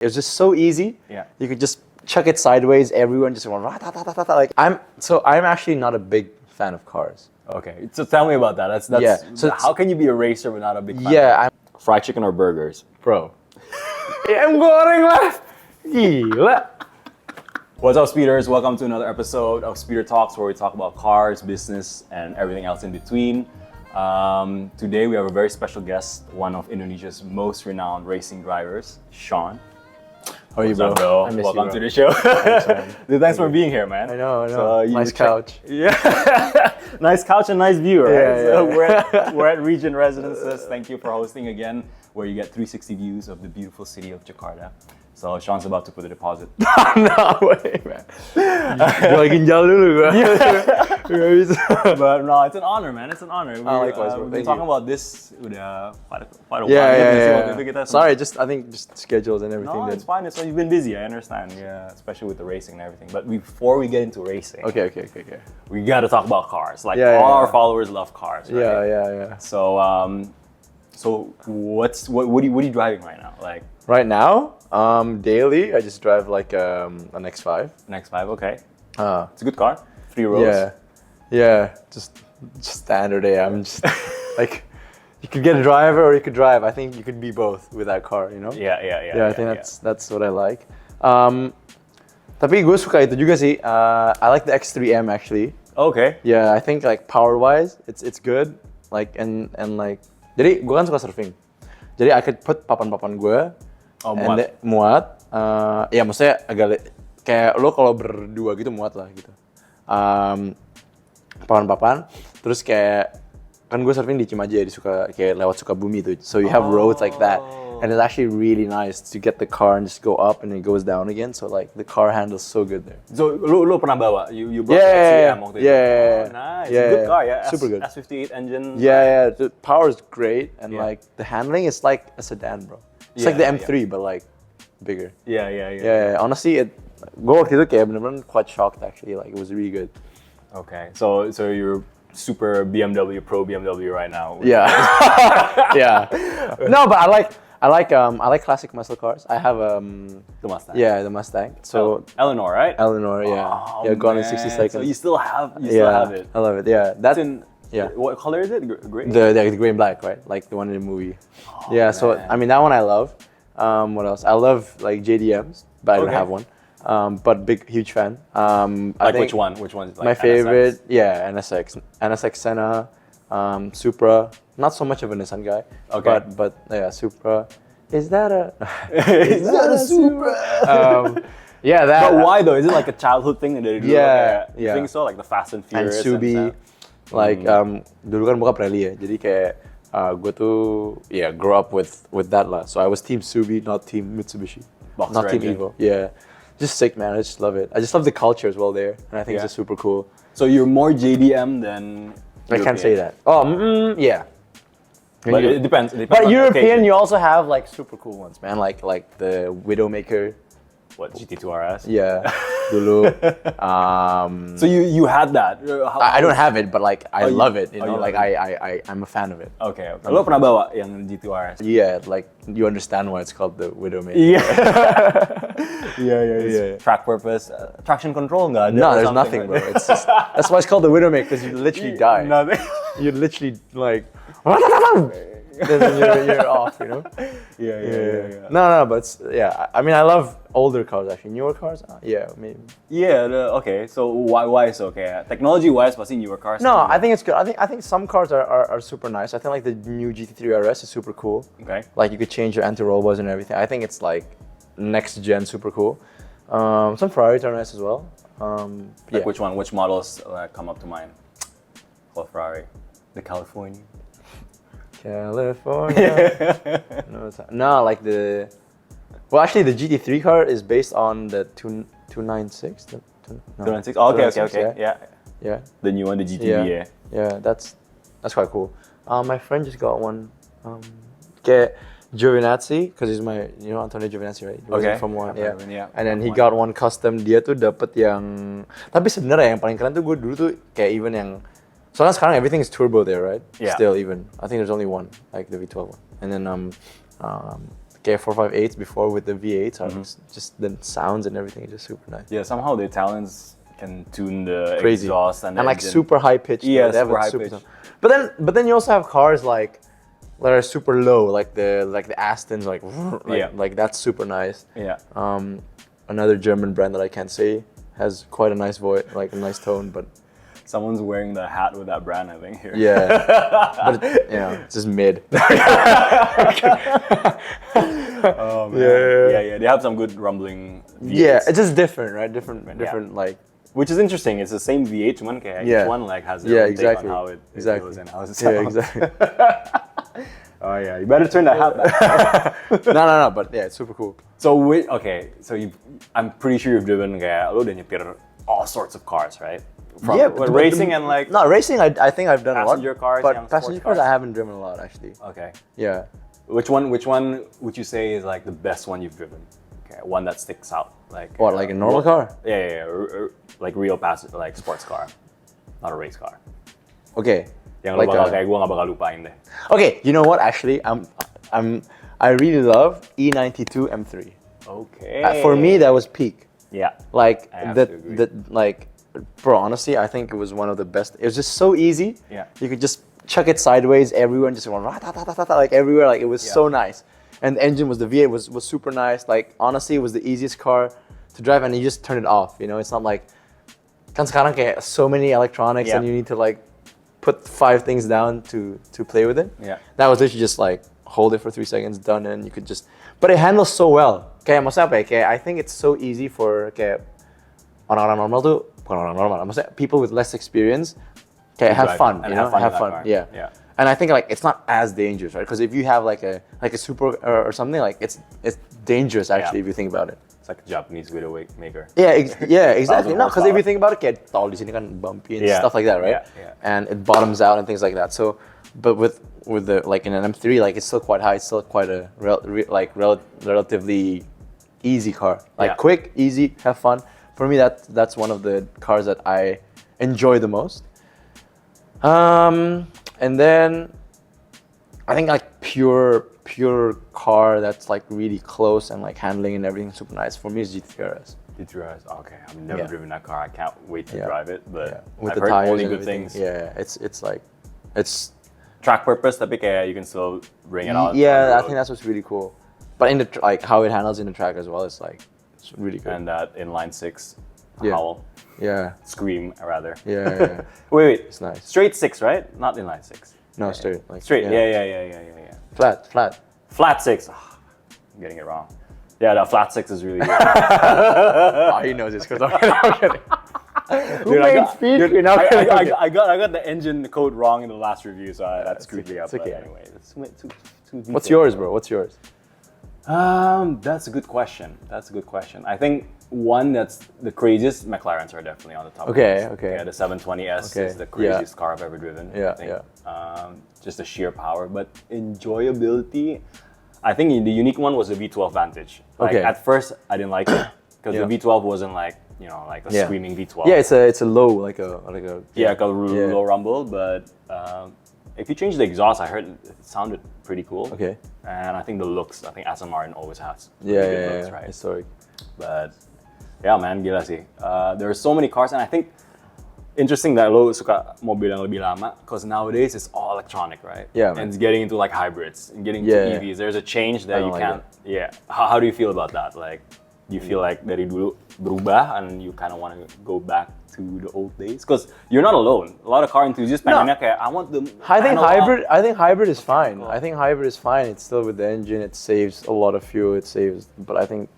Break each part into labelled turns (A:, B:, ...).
A: It was just so easy.
B: Yeah.
A: You could just chuck it sideways. Everyone just went like I'm actually not a big fan of cars.
B: Okay, so tell me about that. That's
A: Yeah. So
B: how can you be a racer but not a big fan?
A: Yeah,
B: Fried chicken or burgers?
A: bro. Ayam goreng lah. Gila.
B: What's up, speeders? Welcome to another episode of Speeder Talks, where we talk about cars, business, and everything else in between. Today we have a very special guest, one of Indonesia's most renowned racing drivers, Sean.
A: How are you,
B: What's
A: bro?
B: up, bro?
A: I miss
B: Welcome
A: you, bro.
B: to the show.
A: man.
B: Dude, thanks for being here, man.
A: I know.
B: So
A: nice couch.
B: Yeah, nice couch and nice view, right?
A: Yeah,
B: So
A: yeah.
B: we're at Region Residences. Thank you for hosting again, where you get 360 views of the beautiful city of Jakarta. So Sean's about to put a deposit.
A: No way, man. Jual ginjal dulu gua. Gak bisa.
B: But no, it's an honor, man. It's an honor.
A: Likewise, bro.
B: We've been
A: Thank
B: talking
A: you.
B: about this udah quite a while.
A: Yeah. Sorry, I think schedules and everything.
B: No, it's fine. So you've been busy. I understand. Yeah, especially with the racing and everything. But before we get into racing,
A: Okay.
B: we gotta talk about cars. Like
A: Yeah,
B: all
A: yeah.
B: our followers love cars. Right?
A: Yeah.
B: So what are you driving right now? Like
A: Right now, daily, I just drive like an X5.
B: an X5, okay.
A: Uh,
B: It's a good car. 3 rows.
A: Yeah. Just standard. I'm just like, you could get a driver or you could drive. I think you could be both with that car, you know?
B: Yeah.
A: I think that's what I like. Tapi gue suka itu juga sih. I like the X3M actually.
B: Okay.
A: Yeah, I think like power wise, it's good. Like and like, jadi gue kan suka surfing. Jadi I could put papan-papan gue. Muat. Ya maksudnya agak kayak lo kalau berdua gitu muat lah gitu. Papan-papan. Terus kayak kan gue surfing di Cimaja, suka kayak lewat Sukabumi tuh. So you have roads like that, and it's actually really nice to get the car and just go up and it goes down again. So like the car handles so good there.
B: So lo pernah bawa? You brought
A: Yeah.
B: XCM waktu itu?
A: Yeah.
B: Oh, nice.
A: Yeah.
B: Good car, yeah.
A: Super good.
B: S58 engine.
A: Yeah. The power is great, and
B: Yeah.
A: like the handling is like a sedan, bro. It's
B: Yeah,
A: like the M3 but like bigger.
B: Yeah.
A: Yeah. Honestly, gue waktu itu kayak bener-bener quite shocked actually. Like it was really good.
B: Okay. So you're super pro BMW right now.
A: Yeah. Yeah. No, but I like classic muscle cars. I have
B: The Mustang.
A: yeah, the Mustang. So
B: Eleanor, right?
A: Eleanor, yeah.
B: Oh,
A: Gone in
B: man.
A: 60 seconds.
B: So you still have it.
A: I love it. Yeah. That's
B: It's in what color is it? Gray.
A: the gray and black, right? Like the one in the movie. Yeah. So
B: man.
A: I mean that one I love. What else? I love like JDMs, but I don't
B: Okay.
A: have one. But huge fan.
B: Like which one? Which one? Like
A: My favorite, yeah, NSX Senna, Supra. Not so much of a Nissan guy.
B: Okay.
A: But yeah, Supra. Is that a?
B: Is that a Supra?
A: Yeah, that.
B: But why though? Is it like a childhood thing that they do?
A: Yeah,
B: You
A: yeah.
B: think so? Like the Fast and
A: And
B: Furious
A: Subi,
B: stuff?
A: like dulu kan bokap rally ya, jadi kayak gue tuh grow up with that lah. So I was Team Subi, not Team Mitsubishi,
B: Boxer
A: not Team
B: engine.
A: Evo. Yeah, just sick, man. I just love it. I just love the culture as well there, and I think
B: Yeah.
A: it's just super cool.
B: So you're more JDM than
A: I can't
B: European.
A: say that. Oh, yeah.
B: But it depends. It depends
A: But
B: on the
A: European,
B: occasion.
A: you also have like super cool ones, man. Like the Widowmaker.
B: What, GT2 RS?
A: Yeah, dulu.
B: So you had that?
A: I don't have it, but like I
B: you-
A: love it. You
B: oh,
A: know,
B: you
A: like
B: love it.
A: I'm a fan of it.
B: Okay. Lo pernah bawa yang GT2 RS?
A: Yeah, like you understand why it's called the Widowmaker.
B: Yeah. Yeah. Track purpose, traction control nggak ada?
A: No,
B: or
A: there's
B: something
A: nothing, bro.
B: like that?
A: It's just, that's why it's called the Widowmaker, because you literally die.
B: Nothing.
A: You literally like, then you're off, you know?
B: Yeah.
A: No, but I mean, I love older cars actually. Newer cars, yeah, maybe.
B: Yeah. Okay. So why is it okay? Technology wise, pasti newer cars.
A: No, I think it's good. I think some cars are super nice. I think like the new GT3 RS is super cool.
B: Okay.
A: Like you could change your anti-roll bars and everything. I think it's like next gen super cool. Some Ferraris are nice as well.
B: Like which one? Which models come up to mind? For Ferrari, the California.
A: California. No, like the. Well, actually, the GT3 car is based on the 296.
B: 296. Oh, okay.
A: 296, Yeah.
B: The new one, the GTB.
A: Yeah, that's quite cool. My friend just got one. Kayak Giovinazzi, because he's my, Antonio Giovinazzi, right? He was in Formula 1, yeah. And then he got one custom. Dia tuh dapet yang. Tapi sebenarnya yang paling keren tuh gue dulu tuh kayak even yang. Soalnya sekarang everything is turbo there, right?
B: Yeah.
A: Still even. I think there's only one, like the V12 one. And then K458s before with the V8s are just the sounds and everything is just super nice.
B: Yeah, somehow the Italians can tune the
A: Crazy.
B: exhaust and
A: like
B: engine.
A: super high pitched.
B: Yeah, super high pitched.
A: But then you also have cars like that are super low, like the Astons, like that's super nice.
B: Yeah.
A: Another German brand that I can't say has quite a nice voice, like a nice tone, but
B: someone's wearing the hat with that brand, I think here.
A: Yeah, but it's just mid.
B: Oh man. Yeah. They have some good rumbling V8s.
A: Yeah, it's just different, right? Different like.
B: Which is interesting. It's the same V8 one. Each one like has their own take on how it goes and how it sounds.
A: Yeah, exactly.
B: Oh yeah, you better turn that hat back.
A: No, but yeah, it's super cool.
B: So I'm pretty sure you've driven lo udah nyetir all sorts of cars, right? From racing and like.
A: No, racing. I think I've done a lot.
B: Passenger cars,
A: but passenger cars I haven't driven a lot actually.
B: Okay.
A: Yeah.
B: Which one would you say is like the best one you've driven? Okay, one that sticks out. Like
A: what? Like a normal car?
B: Yeah. Like real passenger, like sports car, not a race car.
A: Okay.
B: Yang like kayak gua nggak bakal lupain deh.
A: Okay, you know what? Actually, I really love E92 M3.
B: Okay.
A: For me, that was peak.
B: Yeah.
A: Like bro, honestly, I think it was one of the best. It was just so easy.
B: Yeah.
A: You could just chuck it sideways everywhere and just go like everywhere. Like it was so nice. And the engine the V8 was super nice. Like honestly, it was the easiest car to drive, and you just turn it off. You know, it's not like kan sekarang kayak so many electronics and you need to like put 5 things down to play with it.
B: Yeah.
A: That was literally just like hold it for 3 seconds, done, and you could just. But it handles so well. Kayak maksudnya apa ya? Kayak I think it's so easy for kayak orang-orang normal tuh, bukan orang normal, maksudnya people with less experience kayak have fun, you know, have fun. Yeah. And I think like it's not as dangerous, right? Because if you have like a super or something, like it's dangerous actually if you think about it.
B: It's like a Japanese Widowmaker.
A: Yeah, exactly. No, because if you think about it, kayak tol di sini kan bumpy and stuff like that, right?
B: Yeah.
A: And it bottoms out and things like that. So, but with the like in an M3, like it's still quite high. It's still quite a relatively easy car. Like quick, easy, have fun. For me, that's one of the cars that I enjoy the most. And then I think like pure car that's like really close and like handling and everything super nice for me is GT3RS.
B: GT3RS, okay. I've never driven that car. I can't wait to drive it, but
A: with
B: I've
A: the
B: heard
A: tires
B: only
A: and
B: good
A: everything.
B: things.
A: Yeah, it's
B: track purpose, tapi kayak you can still bring it out.
A: Yeah, I think that's what's really cool. But in the like how it handles in the track as well, it's really good.
B: And that inline 6 howl.
A: Yeah.
B: Scream rather.
A: Yeah.
B: Wait.
A: It's nice.
B: Straight 6, right? Not inline 6.
A: No, straight. Like,
B: straight. Yeah.
A: Flat.
B: Flat 6. I'm getting it wrong. Yeah, that flat 6 is really good.
A: He knows this because I'm kidding.
B: Dude, I got the engine code wrong in the last review, so that screwed me up.
A: Okay.
B: But anyway, it's too
A: What's yours, bro? What's yours?
B: That's a good question. I think one that's the craziest, McLarens are definitely on the top.
A: Okay.
B: Yeah, the 720S is the craziest car I've ever driven.
A: Yeah,
B: I think. Just the sheer power, but enjoyability. I think the unique one was the V12 Vantage. Like at first, I didn't like it because the V12 wasn't like like a screaming V12.
A: Yeah, it's a low like a
B: low rumble, but. If you change the exhaust, I heard it sounded pretty cool.
A: Okay.
B: And I think the looks, Aston Martin always has
A: good
B: looks, right?
A: Historic.
B: But yeah, man, gila sih. There are so many cars, and I think interesting that lo suka mobil yang lebih lama, because nowadays it's all electronic, right?
A: Yeah.
B: And it's getting into like hybrids and getting into EVs. There's a change that you can't. Yeah. How do you feel about that? Like, do you feel like dari dulu berubah and you kind of want to go back to the old days? Because you're not alone. A lot of car enthusiasts pengennya kayak I want the.
A: I think hybrid is fine. I think hybrid is fine. It's still with the engine. It saves a lot of fuel. It saves, but I think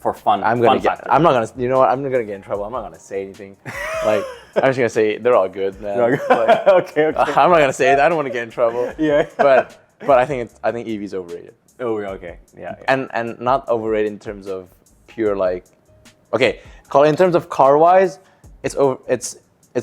B: for fun.
A: I'm not gonna. You know what? I'm not gonna get in trouble. I'm not gonna say anything. Like I'm just gonna say they're all good, man. Like,
B: okay.
A: I'm not gonna say it. I don't want to get in trouble.
B: Yeah.
A: But I think EV's overrated.
B: Oh, okay. Yeah.
A: And not overrated in terms of pure like. Okay, in terms of car wise, it's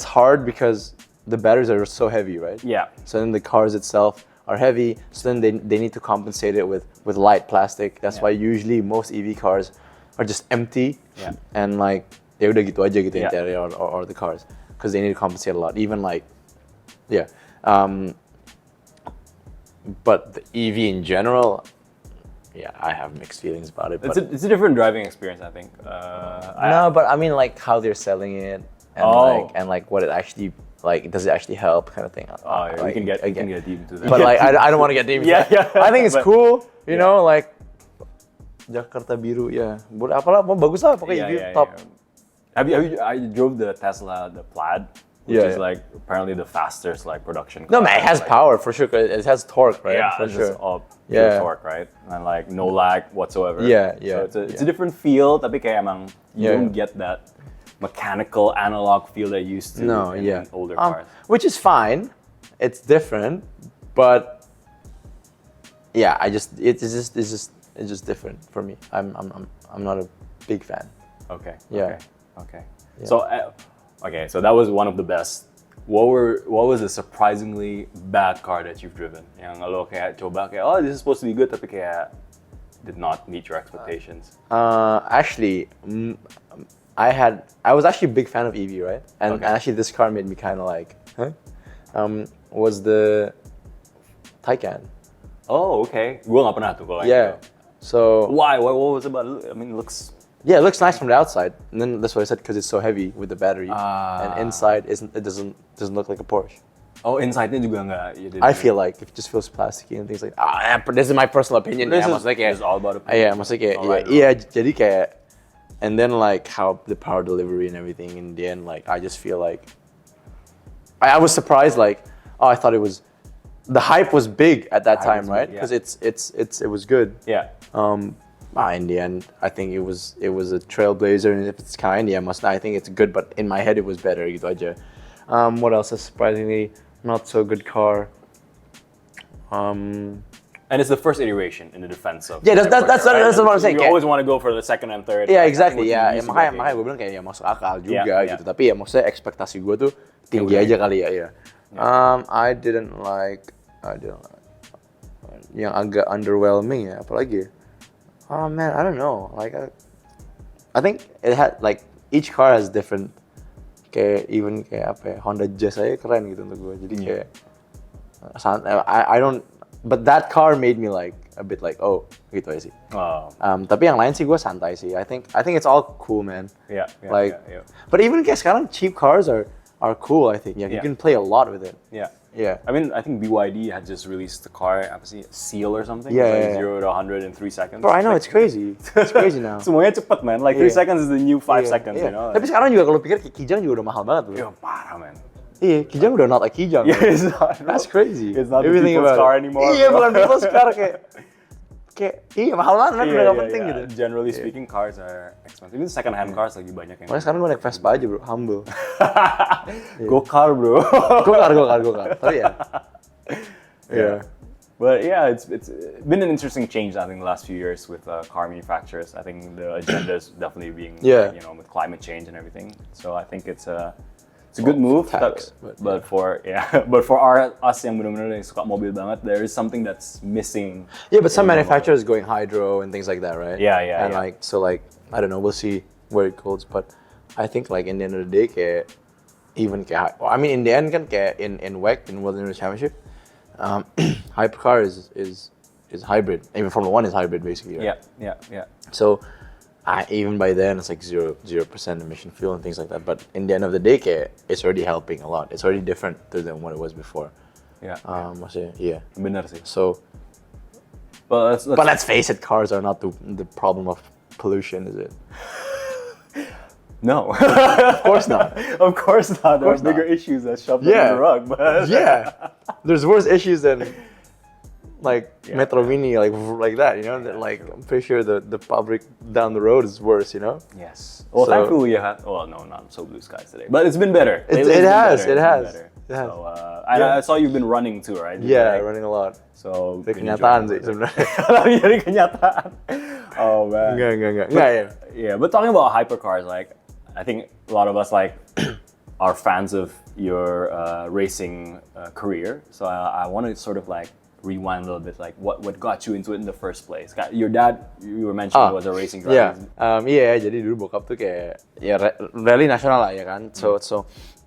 A: hard because the batteries are so heavy, right?
B: Yeah.
A: So then the cars itself are heavy. So then they need to compensate it with light plastic. That's why usually most EV cars are just empty.
B: Yeah.
A: And like ya udah gitu aja gitu interior or the cars because they need to compensate a lot. Even like but the EV in general, I have mixed feelings about it.
B: It's a different driving experience, I think.
A: No, but I mean like how they're selling it and like what it actually like does it actually help kind of thing.
B: Yeah, we can get deep into that.
A: But like I don't want to get deep.
B: Yeah.
A: I think it's cool, you know, like Jakarta biru ya. Apalah bagus lah pokoknya EV top.
B: Yeah. I drove the Tesla, the Plaid, which is like apparently the fastest like production car.
A: No man, it has power for sure. It has torque, right?
B: Yeah,
A: for
B: it's
A: sure.
B: just all pure torque, right? And like no lag whatsoever.
A: Yeah.
B: So it's a different feel, tapi kayak emang you don't get that mechanical analog feel that you used to in older cars.
A: Which is fine. It's different, but yeah, it's just different for me. I'm not a big fan.
B: Okay.
A: Yeah.
B: Okay. So so that was one of the best. What was a surprisingly bad car that you've driven? Yang lo kayak coba kayak this is supposed to be good tapi kayak did not meet your expectations.
A: Actually, I was actually a big fan of EV, right? And actually this car made me kind of like, was the Taycan.
B: Oh, okay. Gua nggak pernah tuh kalau
A: Yeah. So
B: why? What was it about? I mean, it looks.
A: Yeah, it looks nice from the outside, and then that's what I said because it's so heavy with the battery, and inside doesn't look like a Porsche.
B: Oh, inside-nya juga nggak.
A: I feel like it just feels plasticky and things like. This is my personal opinion.
B: This is all about opinion.
A: Yeah, maksudnya kayak jadi kayak, and then like how the power delivery and everything in the end, like I just feel like, I was surprised like, I thought it was, the hype was big at that time, right? Because it was good.
B: Yeah.
A: In the end, I think it was a trailblazer, and if it's kind, I think it's good. But in my head, it was better. Gitu aja. What else? A surprisingly not so good car.
B: And it's the first iteration in the defense of.
A: Yeah, that's what I'm saying.
B: You always want to go for the second and third.
A: Yeah, exactly. Yeah, makanya gue bilang kayak masuk akal juga gitu. Tapi ya maksudnya ekspektasi gue tuh tinggi aja kali ya. I didn't like yang agak underwhelming ya, apalagi. Oh man, I don't know. Like, I think it had like each car has different. Kayak even kayak apa ya, Honda Jazz aja keren gitu untuk gue. Jadi kayak I don't. But that car made me like a bit like gitu aja sih. Tapi yang lain sih gue santai sih. I think it's all cool, man.
B: Yeah.
A: But even kayak sekarang cheap cars are cool. I think you can play a lot with it. Yeah.
B: I mean, I think BYD had just released the car, apa sih, Seal or something.
A: Yeah.
B: 0 to 100 in 3 seconds.
A: Bro, I know it's crazy. It's crazy now.
B: Semuanya cepet, man. Like 3 seconds is the new 5 seconds, you know.
A: Tapi sekarang juga kalau pikir Kijang juga udah mahal banget, bro.
B: Iya, parah, man.
A: Iya, Kijang udah not like Kijang.
B: Yeah, it's not.
A: That's crazy.
B: It's not the people's car anymore.
A: Iya, bukan people's car kayak mahal banget, kan udah gak penting gitu.
B: Generally speaking, cars are expensive. Even second hand cars lagi banyak yang.
A: Makanya sekarang gue naik Vespa aja, bro. Humble.
B: Go-car, bro.
A: Go-car. Tapi ya. Yeah.
B: But yeah, it's been an interesting change, I think, the last few years with car manufacturers. I think the agenda is definitely being, with climate change and everything. So I think it's a good move. But for us yang benar-benar suka mobil banget, there is something that's missing.
A: Yeah, but some manufacturers going hydro and things like that, right?
B: Yeah.
A: And like I don't know, we'll see where it goes. But I think like in the end of the day, kayak even kayak, I mean in the end kan kayak in WEC, in World Endurance Championship, Hypercar is hybrid. Even Formula 1 is hybrid basically. Right?
B: Yeah.
A: So even by then it's like 0% emission fuel and things like that. But in the end of the day, it's already helping a lot. It's already different than what it was before.
B: Yeah.
A: Benar sih. So, but let's face it, cars are not the problem of pollution, is it?
B: No.
A: Of course not.
B: Of course not. There are bigger issues that shoved under the rug. But
A: there's worse issues than like Metro Mini, like that, you know. Like I'm pretty sure the public down the road is worse, you know.
B: Yes. Well, thankfully we had. Well, no, not so blue skies today, but it's been better.
A: It has.
B: So I saw you've been running too, right?
A: Running a lot.
B: So
A: dari kenyataan sih sebenarnya.
B: Dari kenyataan. Oh man.
A: Enggak ya.
B: Yeah, but talking about hypercars, like I think a lot of us like are fans of your racing career. So I want to sort of like rewind a little bit, like what got you into it in the first place? Your dad, you were mentioning, was a racing driver.
A: Jadi dulu bokap tuh kayak ya rally nasional lah ya kan. So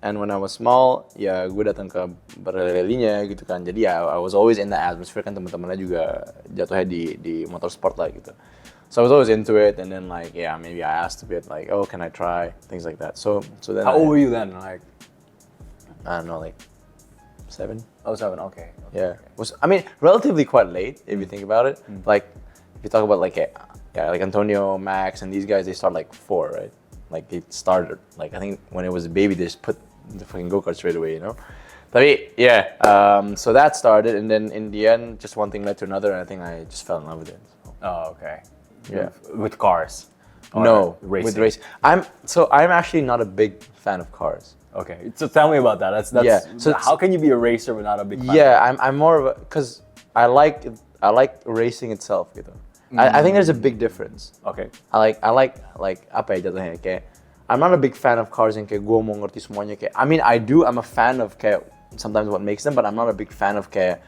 A: and when I was small, ya gue datang ke rally-nya gitu kan. Jadi ya I was always in the atmosphere kan, teman-temannya juga jatuhnya di motorsport lah gitu. So I was always into it, and then like maybe I asked a bit like, oh, can I try things like that. So then
B: how old were you then? Like
A: I don't know, like 7.
B: Oh, 7. Okay.
A: Yeah, I mean relatively quite late if you think about it. Like if you talk about like like Antonio, Max, and these guys, they start like 4, right? Like they started like I think when it was a baby, they just put the fucking go-kart straight away, you know. But so that started, and then in the end, just one thing led to another, and I think I just fell in love with it. So.
B: Oh, okay.
A: Yeah.
B: With cars?
A: No,
B: racing?
A: With racing. I'm actually not a big fan of cars.
B: Okay, so tell me about that. That's So how can you be a racer but not a big fan?
A: Yeah, I'm more of a, because I like racing itself gitu. I think there's a big difference.
B: Okay.
A: I like apa ya jatuhnya kayak I'm not a big fan of cars yang kayak gue mau ngerti semuanya kayak I'm a fan of kayak sometimes what makes them, but I'm not a big fan of kayak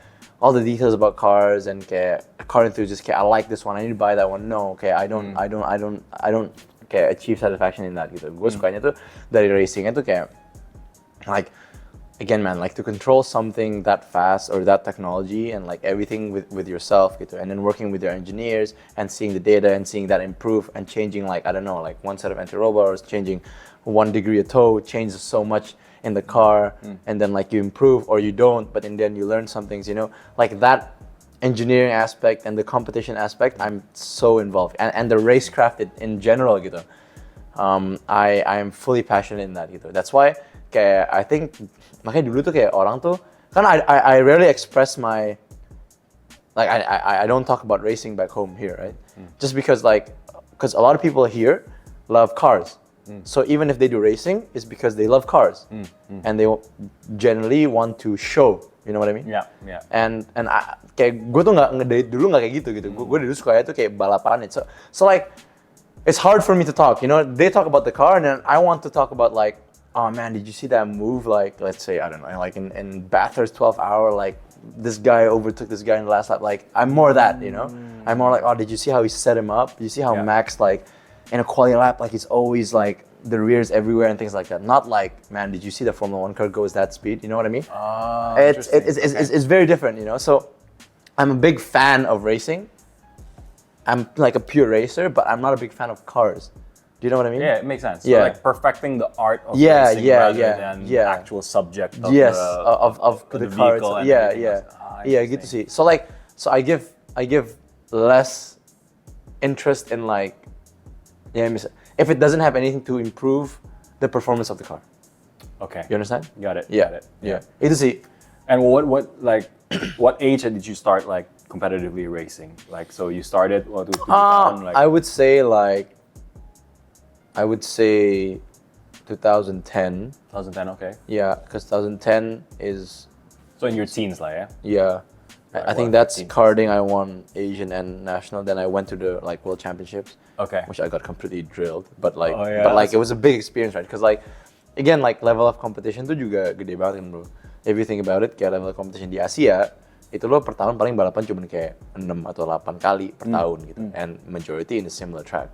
A: all the details about cars and kayak a car enthusiast kayak I like this one, I need to buy that one. No, okay, I don't kayak achieve satisfaction in that gitu. Gue sukanya tuh dari racingnya tuh kayak like again man, like to control something that fast or that technology and like everything with yourself gitu, and then working with your engineers and seeing the data and seeing that improve and changing like I don't know, like one set of anti-roll bars changing 1 degree of toe changes so much in the car, and then like you improve or you don't, but in the end you learn some things, you know, like that engineering aspect and the competition aspect, I'm so involved, and the racecraft in general gitu. I am fully passionate in that gitu. That's why kayak I think makanya dulu tuh kayak orang tuh kan I rarely express my like I don't talk about racing back home here, right? Just because a lot of people here love cars. So even if they do racing, it's because they love cars, and they generally want to show. You know what I mean?
B: Yeah.
A: And kayak gue tuh dulu nggak kayak gitu. Gue dulu sukanya tuh kayak balapan. So like it's hard for me to talk. You know, they talk about the car, and then I want to talk about like, oh man, did you see that move? Like let's say I don't know, like in Bathurst 12 hour, like this guy overtook this guy in the last lap. Like I'm more that, you know. I'm more like, oh, did you see how he set him up? Did you see how Max like. In a quality lap, like it's always like the rears everywhere and things like that. Not like, man, did you see the Formula 1 car goes that speed? You know what I mean? It's very different, you know. So I'm a big fan of racing. I'm like a pure racer, but I'm not a big fan of cars. Do you know what I mean?
B: Yeah, it makes sense. So like perfecting the art of racing rather than the actual subject of
A: the cars.
B: Vehicle
A: Yeah, good to see. So I give less interest in like. If it doesn't have anything to improve the performance of the car.
B: Okay.
A: You understand?
B: Got it.
A: Yeah. Itu sih.
B: And what like what age did you start like competitively racing? Like so you started to become like
A: I would say 2010.
B: 2010, okay.
A: Yeah, because 2010 is
B: so in your teens like
A: Yeah. I think that's karting. I won Asian and national. Then I went to the like World Championships.
B: Okay.
A: Which I got completely drilled, but it was a big experience, right? Because like again, like level of competition tuh juga gede banget kan bro. If you think about it, kayak level of competition di Asia itu lo per tahun paling balapan cuma kayak 6 atau 8 kali per tahun gitu, and majority in a similar track.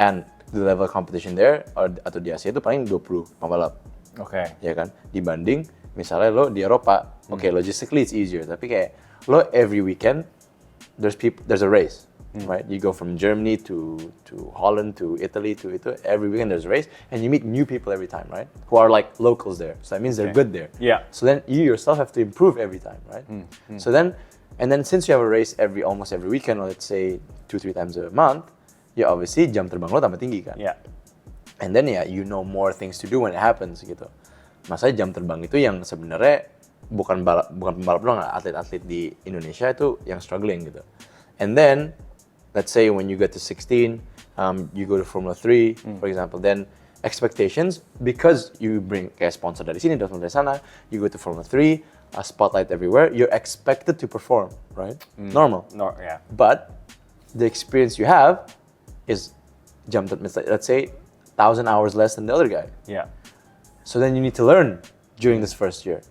A: And the level of competition there atau di Asia itu paling 20 pembalap.
B: Okay.
A: Ya kan? Dibanding misalnya lo di Eropa, logistically it's easier, tapi kayak lo every weekend there's a race, right? You go from Germany to Holland to Italy to every weekend there's a race, and you meet new people every time, right? Who are like locals there, so that means they're good there.
B: Yeah.
A: So then you yourself have to improve every time, right? So then since you have a race almost every weekend, or let's say 2-3 times a month, ya obviously jam terbang lo tambah tinggi kan.
B: Yeah.
A: And then you know more things to do when it happens gitu. Masanya jam terbang itu yang sebenarnya bukan pembalap doang, atlet-atlet di Indonesia itu yang struggling gitu. And then let's say when you get to 16, you go to Formula 3, for example, then expectations, because you bring kayak sponsor dari sini, sponsor dari sana, you go to Formula 3, a spotlight everywhere, you're expected to perform, right? Normal.
B: No, yeah.
A: But the experience you have is let's say 1,000 hours less than the other guy.
B: Yeah.
A: So then you need to learn during this first year.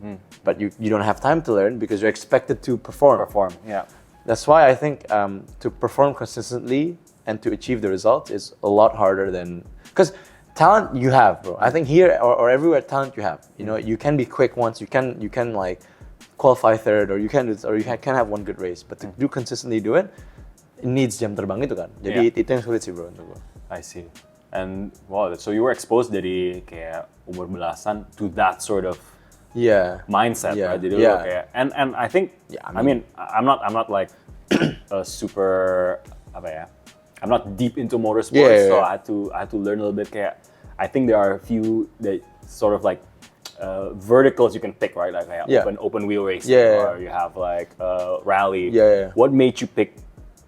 A: But you don't have time to learn because you're expected to perform.
B: Yeah.
A: That's why I think to perform consistently and to achieve the results is a lot harder than, because talent you have, bro. I think here or everywhere, talent you have. You know, you can be quick once, you can like qualify third, or you can have one good race. But to consistently do it needs jam terbang itu kan. Jadi itu yang sulit sih, bro, untuk gue.
B: I see. And wow, so you were exposed dari kayak umur belasan to that sort of mindset, right? Jadi lu kayak, and I think, I mean, I'm not like a super I'm not deep into motorsports, so I had to learn a little bit. Kayak, I think there are a few that sort of like verticals you can pick, right? Like open wheel racing, or you have like rally. What made you pick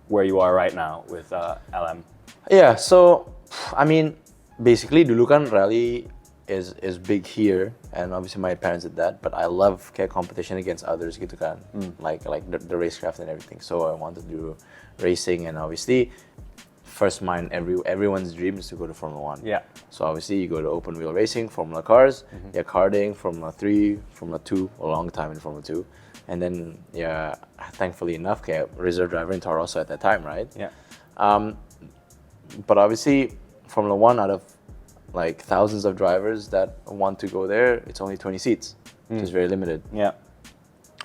B: where you are right now with LM?
A: Yeah, so I mean, basically dulu kan rally is big here, and obviously my parents did that. But I love kayak competition against others gitu kan, like the racecraft and everything. So I wanted to do racing, and obviously, first mind everyone's dream is to go to Formula 1.
B: Yeah.
A: So obviously you go to open wheel racing, Formula cars, karting, Formula 3, Formula 2, a long time in Formula 2, and then thankfully enough, kayak reserve driver in Toro Rosso at that time, right?
B: Yeah.
A: But obviously, Formula 1, out of like thousands of drivers that want to go there, it's only 20 seats, which is very limited.
B: Yeah.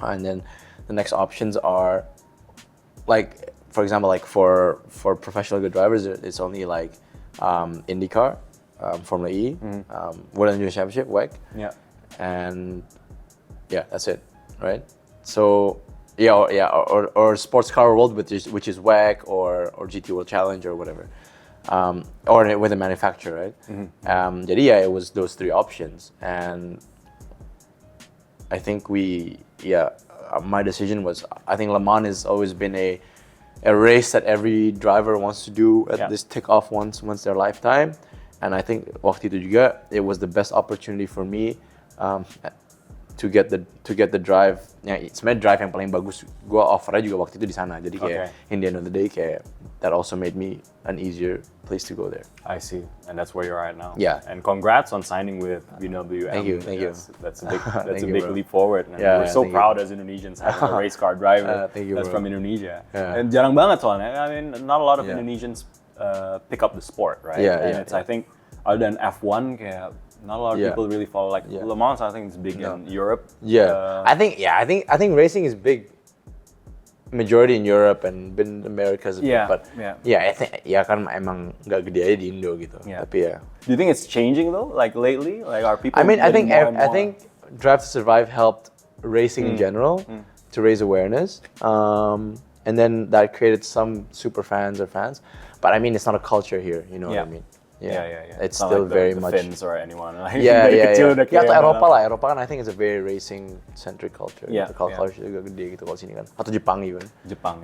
A: And then the next options are, like, for example, like for professional good drivers, it's only like IndyCar, Formula E, World Endurance Championship, WEC.
B: Yeah.
A: And that's it, right? So or sports car world, which is WEC or GT World Challenge or whatever. Or with a manufacturer, right? Jadi it was those three options, and I think my decision was, I think Le Mans has always been a race that every driver wants to do at this tick off once their lifetime, and I think waktu itu juga it was the best opportunity for me to get the drive. Sebenarnya drive yang paling bagus gue offernya juga waktu itu di sana. Jadi kayak in the end of the day, kayak that also made me an easier place to go there.
B: I see, and that's where you're at now.
A: Yeah.
B: And congrats on signing with BMW M.
A: Thank you.
B: That's a big
A: big
B: leap forward. And we're so proud as Indonesians having a race car driver that's from Indonesia. And jarang banget soalnya. I mean, not a lot of Indonesians pick up the sport, right? I think other than F1, kayak not a lot of people really follow. Like Le Mans, I think it's big in Europe.
A: I think racing is big. Majority in Europe and been in Americas, but I think kan emang nggak gede aja di Indo gitu. Tapi
B: do you think it's changing though? Like lately, like are people?
A: I mean, I think Drive to Survive helped racing in general to raise awareness, and then that created some super fans or fans. But I mean, it's not a culture here. You know what I mean? It's still
B: like
A: very
B: the
A: much
B: Finns or anyone. Like,
A: atau Eropa lah. Eropa kan I think it's a very racing centric culture. Kalau culture juga gede gitu kalau sini kan. Atau Jepang even.
B: Jepang,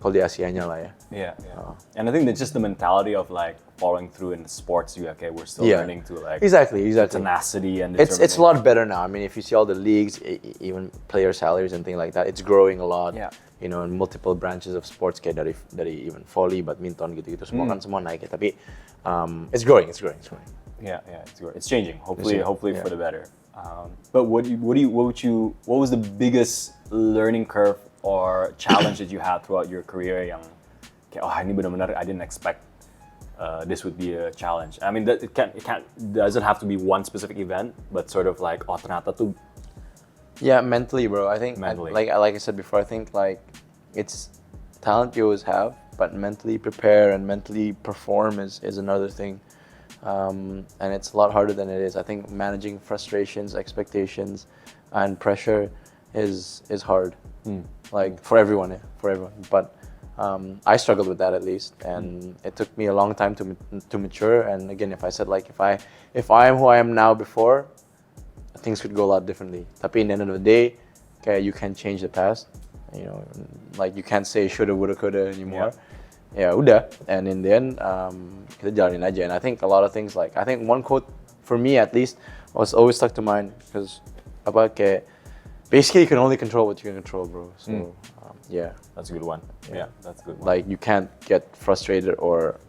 A: Kalau di Asianya lah ya.
B: And I think that's just the mentality of like following through in sports. Okay, we're still learning to like
A: exactly
B: tenacity and
A: it's a lot better now. I mean, if you see all the leagues, even player salaries and things like that, it's growing a lot. You know, in multiple branches of sports, kayak dari even volley, badminton gitu semua kan semua naik ya. Tapi it's growing.
B: Yeah, it's changing. Hopefully for the better. But what was the biggest learning curve or challenge that you had throughout your career? Yang kayak ini benar-benar I didn't expect this would be a challenge. I mean, it doesn't have to be one specific event, but sort of like ternyata tuh.
A: Yeah, mentally, bro. I think like I said before, I think like it's talent you always have, but mentally prepare and mentally perform is another thing. And it's a lot harder than it is. I think managing frustrations, expectations, and pressure is hard. Like for everyone. But I struggled with that at least, and it took me a long time to mature. And again, if I said like if I am who I am now before, things could go a lot differently. Tapi in the end of the day, okay, you can't change the past. You know, like you can't say shoulda, woulda, coulda anymore. Yeah, udah. And in the end, kita jalanin aja. And I think a lot of things, like I think one quote for me at least was always stuck to mind, because about kayak basically you can only control what you can control, bro. So
B: that's a good one. Yeah, that's a good one.
A: Like you can't get frustrated or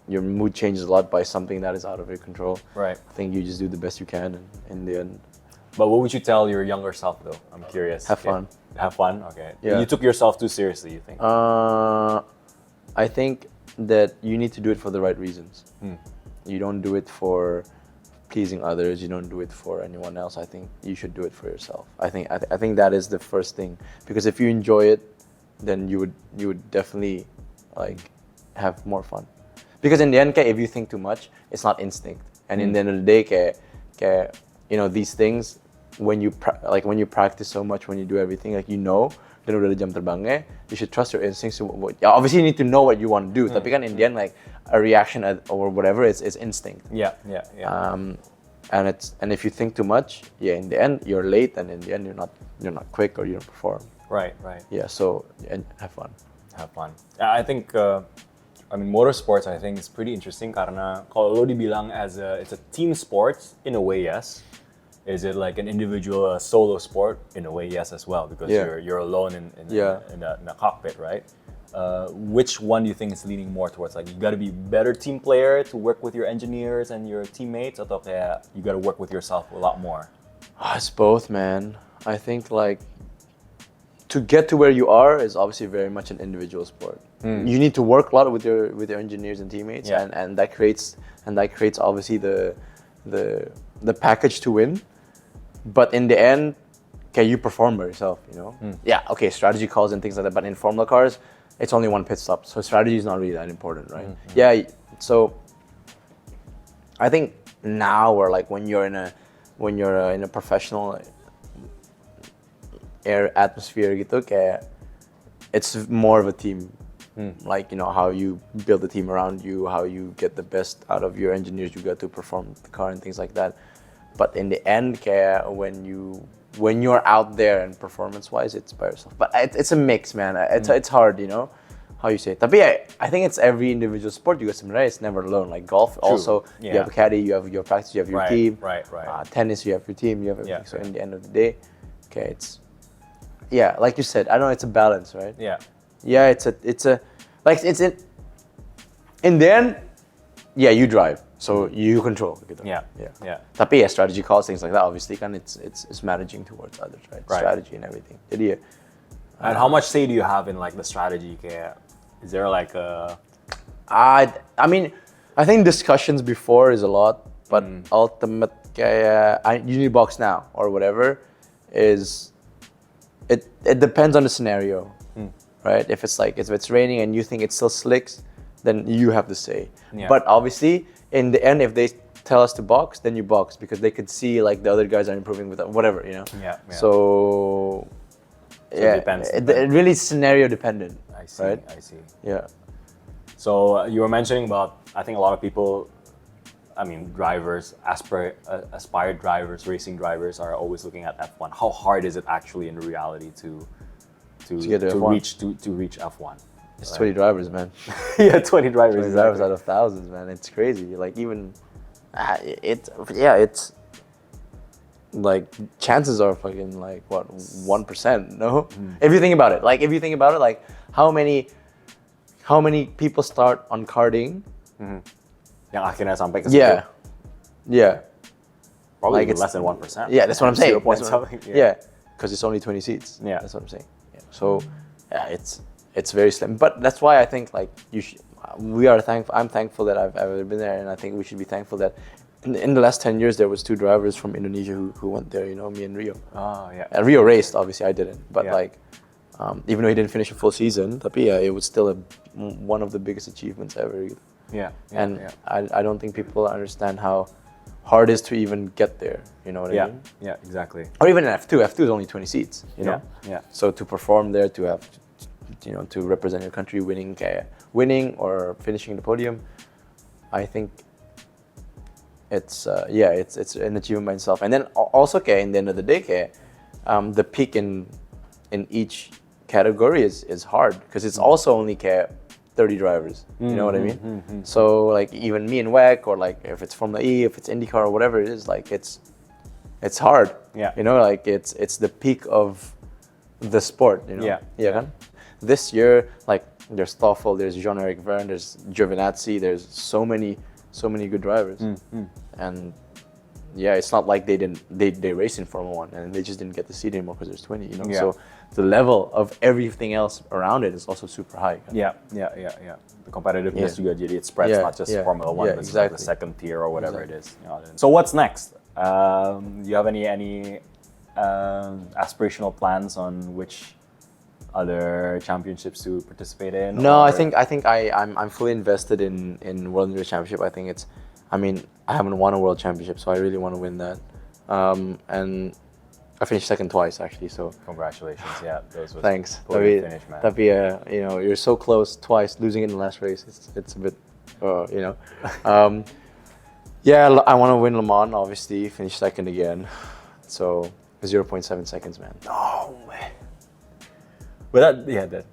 A: your mood changes a lot by something that is out of your control.
B: Right.
A: I think you just do the best you can, and in the end.
B: But what would you tell your younger self though? I'm curious.
A: Have fun.
B: Have fun. Okay.
A: Yeah.
B: You took yourself too seriously, you think?
A: I think that you need to do it for the right reasons. You don't do it for pleasing others. You don't do it for anyone else. I think you should do it for yourself. I think that is the first thing, because if you enjoy it, then you would definitely like have more fun. Because in the end, if you think too much, it's not instinct. And in the end of the day, you know, these things, when you practice so much, when you do everything, like, you know, then udah ada jam terbangnya, you should trust your instincts. Obviously, you need to know what you want to do. Tapi kan in the end, like, a reaction or whatever is instinct.
B: Yeah.
A: And if you think too much, in the end you're late, and in the end you're not quick, or you don't perform.
B: Right.
A: Yeah. So, and have fun.
B: Have fun. I think. I mean, motorsports, I think, is pretty interesting karena kalau lo dibilang it's a team sport, in a way, yes. Is it like an individual solo sport? In a way, yes, as well, because you're alone in a cockpit, right? Which one do you think is leaning more towards? Like, you got to be a better team player to work with your engineers and your teammates, atau kayak you got to work with yourself a lot more?
A: It's both, man. I think, like, to get to where you are is obviously very much an individual sport. You need to work a lot with your engineers and teammates, and that creates obviously the package to win. But in the end, you perform by yourself, you know. Strategy calls and things like that. But in Formula cars, it's only one pit stop, so strategy is not really that important, right? So I think now, or like when you're in a professional air atmosphere gitu, it's more of a team. Like, you know, how you build a team around you, how you get the best out of your engineers, you got to perform the car and things like that. But in the end, when you're out there and performance-wise, it's by yourself. But it's a mix, man. It's hard, you know, how you say it. Tapi I think it's every individual sport. It's never alone. Like golf, also, you have a caddy, you have your practice, you have your team.
B: Right.
A: Tennis, you have your team, you have everything. So in the end of the day, it's like you said, I know it's a balance, right? It's in the end, you drive, so you control. Tapi strategy calls, things like that, obviously, it's managing towards others, right? Strategy and everything. Jadi,
B: and how much say do you have in like the strategy? Is there like a?
A: I mean, I think discussions before is a lot, but ultimate Unibox now or whatever is. It depends on the scenario, right? If it's raining and you think it still slicks, then you have to say. But obviously, in the end, if they tell us to box, then you box, because they could see like the other guys are improving with whatever, you know. So it depends. It really is scenario dependent.
B: I see.
A: Right?
B: I see.
A: Yeah.
B: So you were mentioning about, I think a lot of people, I mean, drivers, aspired drivers, racing drivers are always looking at F1. How hard is it actually in reality to reach F1?
A: It's 20 drivers, man.
B: 20 drivers.
A: 20 drivers out of thousands, man. It's crazy. Like, even it's like chances are fucking like what, 1%? No, if you think about it, like how many people start on karting?
B: Yang akhirnya sampai ke situ. Probably like less than 1%.
A: Yeah, that's what I'm saying.
B: 0 point something.
A: Because it's only 20 seats. Yeah, that's what I'm saying. So it's very slim. But that's why I think like I'm thankful that I've ever been there, and I think we should be thankful that in the last 10 years there was 2 drivers from Indonesia who went there. You know, me and Rio. And Rio raced, obviously I didn't, but like even though he didn't finish a full season, tapi it was still one of the biggest achievements ever. I don't think people understand how hard it is to even get there. You know what I mean?
B: Yeah, exactly.
A: Or even in F2. F2 is only 20 seats. You know. So to perform there, to have, you know, to represent your country, winning or finishing the podium, I think it's an achievement by itself. And then also, in the end of the day, the peak in each category is hard, because it's also only 30 drivers. You know what I mean? So like even me and WEC, or like if it's Formula E, if it's IndyCar or whatever it is, like it's hard. You know, like it's the peak of the sport. You know? Kan? This year, like there's Stoffel, there's Jean-Eric Vergne, there's Giovinazzi, there's so many good drivers, and yeah, it's not like they race in Formula One and they just didn't get to see it anymore because there's 20, you know.
B: Yeah.
A: So the level of everything else around it is also super high.
B: Yeah. The competitiveness juga jadi it spreads not just Formula One, but
A: exactly.
B: like the second tier or whatever it is. You know, so what's next? Do you have any aspirational plans on which other championships to participate in?
A: No, I think I'm fully invested in World Endurance Championship. I think I haven't won a World Championship, so I really want to win that. And I finished second twice actually, so
B: congratulations. Yeah, those was
A: thanks.
B: finish, man.
A: You know, you're so close twice, losing in the last race. It's a bit, you know. Yeah, I want to win Le Mans, obviously. Finish second again. So 0.7 seconds, man.
B: Oh man. But that.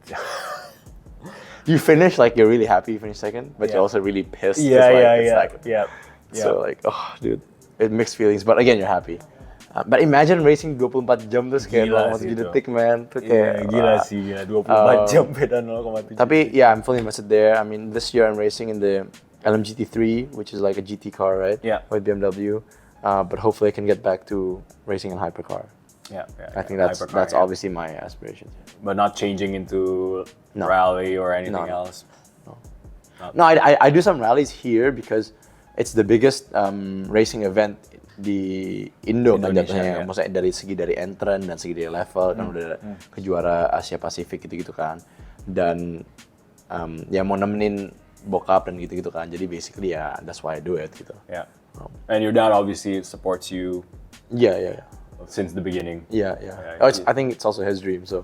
A: You finish like you're really happy you finished second, but you're also really pissed.
B: Yeah.
A: So like, oh, dude, it mixed feelings. But again, you're happy. But imagine racing 24 jam terus kayak 0,7 detik, man. Tuh kayak
B: gila sih, 24 jam beda 0,7.
A: Tapi yeah, I'm fully invested there. I mean, this year I'm racing in the LMGT3, which is like a GT car, right?
B: Yeah.
A: With BMW. But hopefully I can get back to racing in Hypercar.
B: Yeah.
A: I think that's obviously my aspiration.
B: But not changing into rally or anything else.
A: No, I do some rallies here because it's the biggest racing event di
B: Indonesia,
A: kan, maksudnya dari entrant dan segi dari level kan udah kejuara Asia Pasifik gitu kan, dan ya mau nemenin bokap dan gitu kan, jadi basically ya that's why I do it gitu.
B: Yeah. And your dad obviously supports you.
A: Yeah.
B: Since the beginning.
A: Yeah. I think it's also his dream, so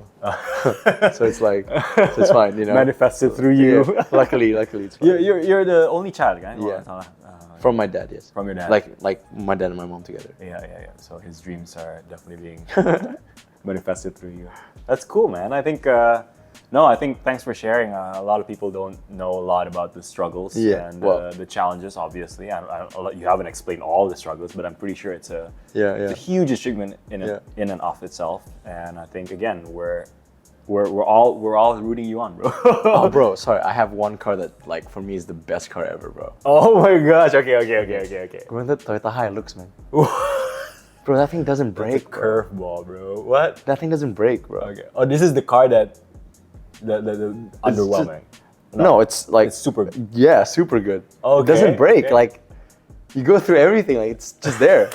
A: so it's like it's fine, you know.
B: Manifested through you.
A: Yeah. Luckily it's fine.
B: You're the only child, right?
A: Yeah. From my dad, yes.
B: From your dad.
A: Like my dad and my mom together.
B: Yeah. So his dreams are definitely being manifested through you. That's cool, man. I think thanks for sharing. A lot of people don't know a lot about the struggles and the challenges, obviously. You haven't explained all the struggles, but I'm pretty sure it's a huge achievement in and of itself. And I think, again, we're all rooting you on, bro.
A: Oh, bro, sorry. I have one car that, like, for me is the best car ever, bro.
B: Oh my gosh. Okay.
A: Remember the Toyota Hilux, man? Bro, that thing doesn't break.
B: Curveball, bro. What?
A: That thing doesn't break, bro.
B: Okay. Oh, this is the car that the underwhelming.
A: No, it's like
B: it's super good.
A: Yeah, super good.
B: Okay,
A: it doesn't break.
B: okay.
A: Like, you go through everything. Like, it's just there.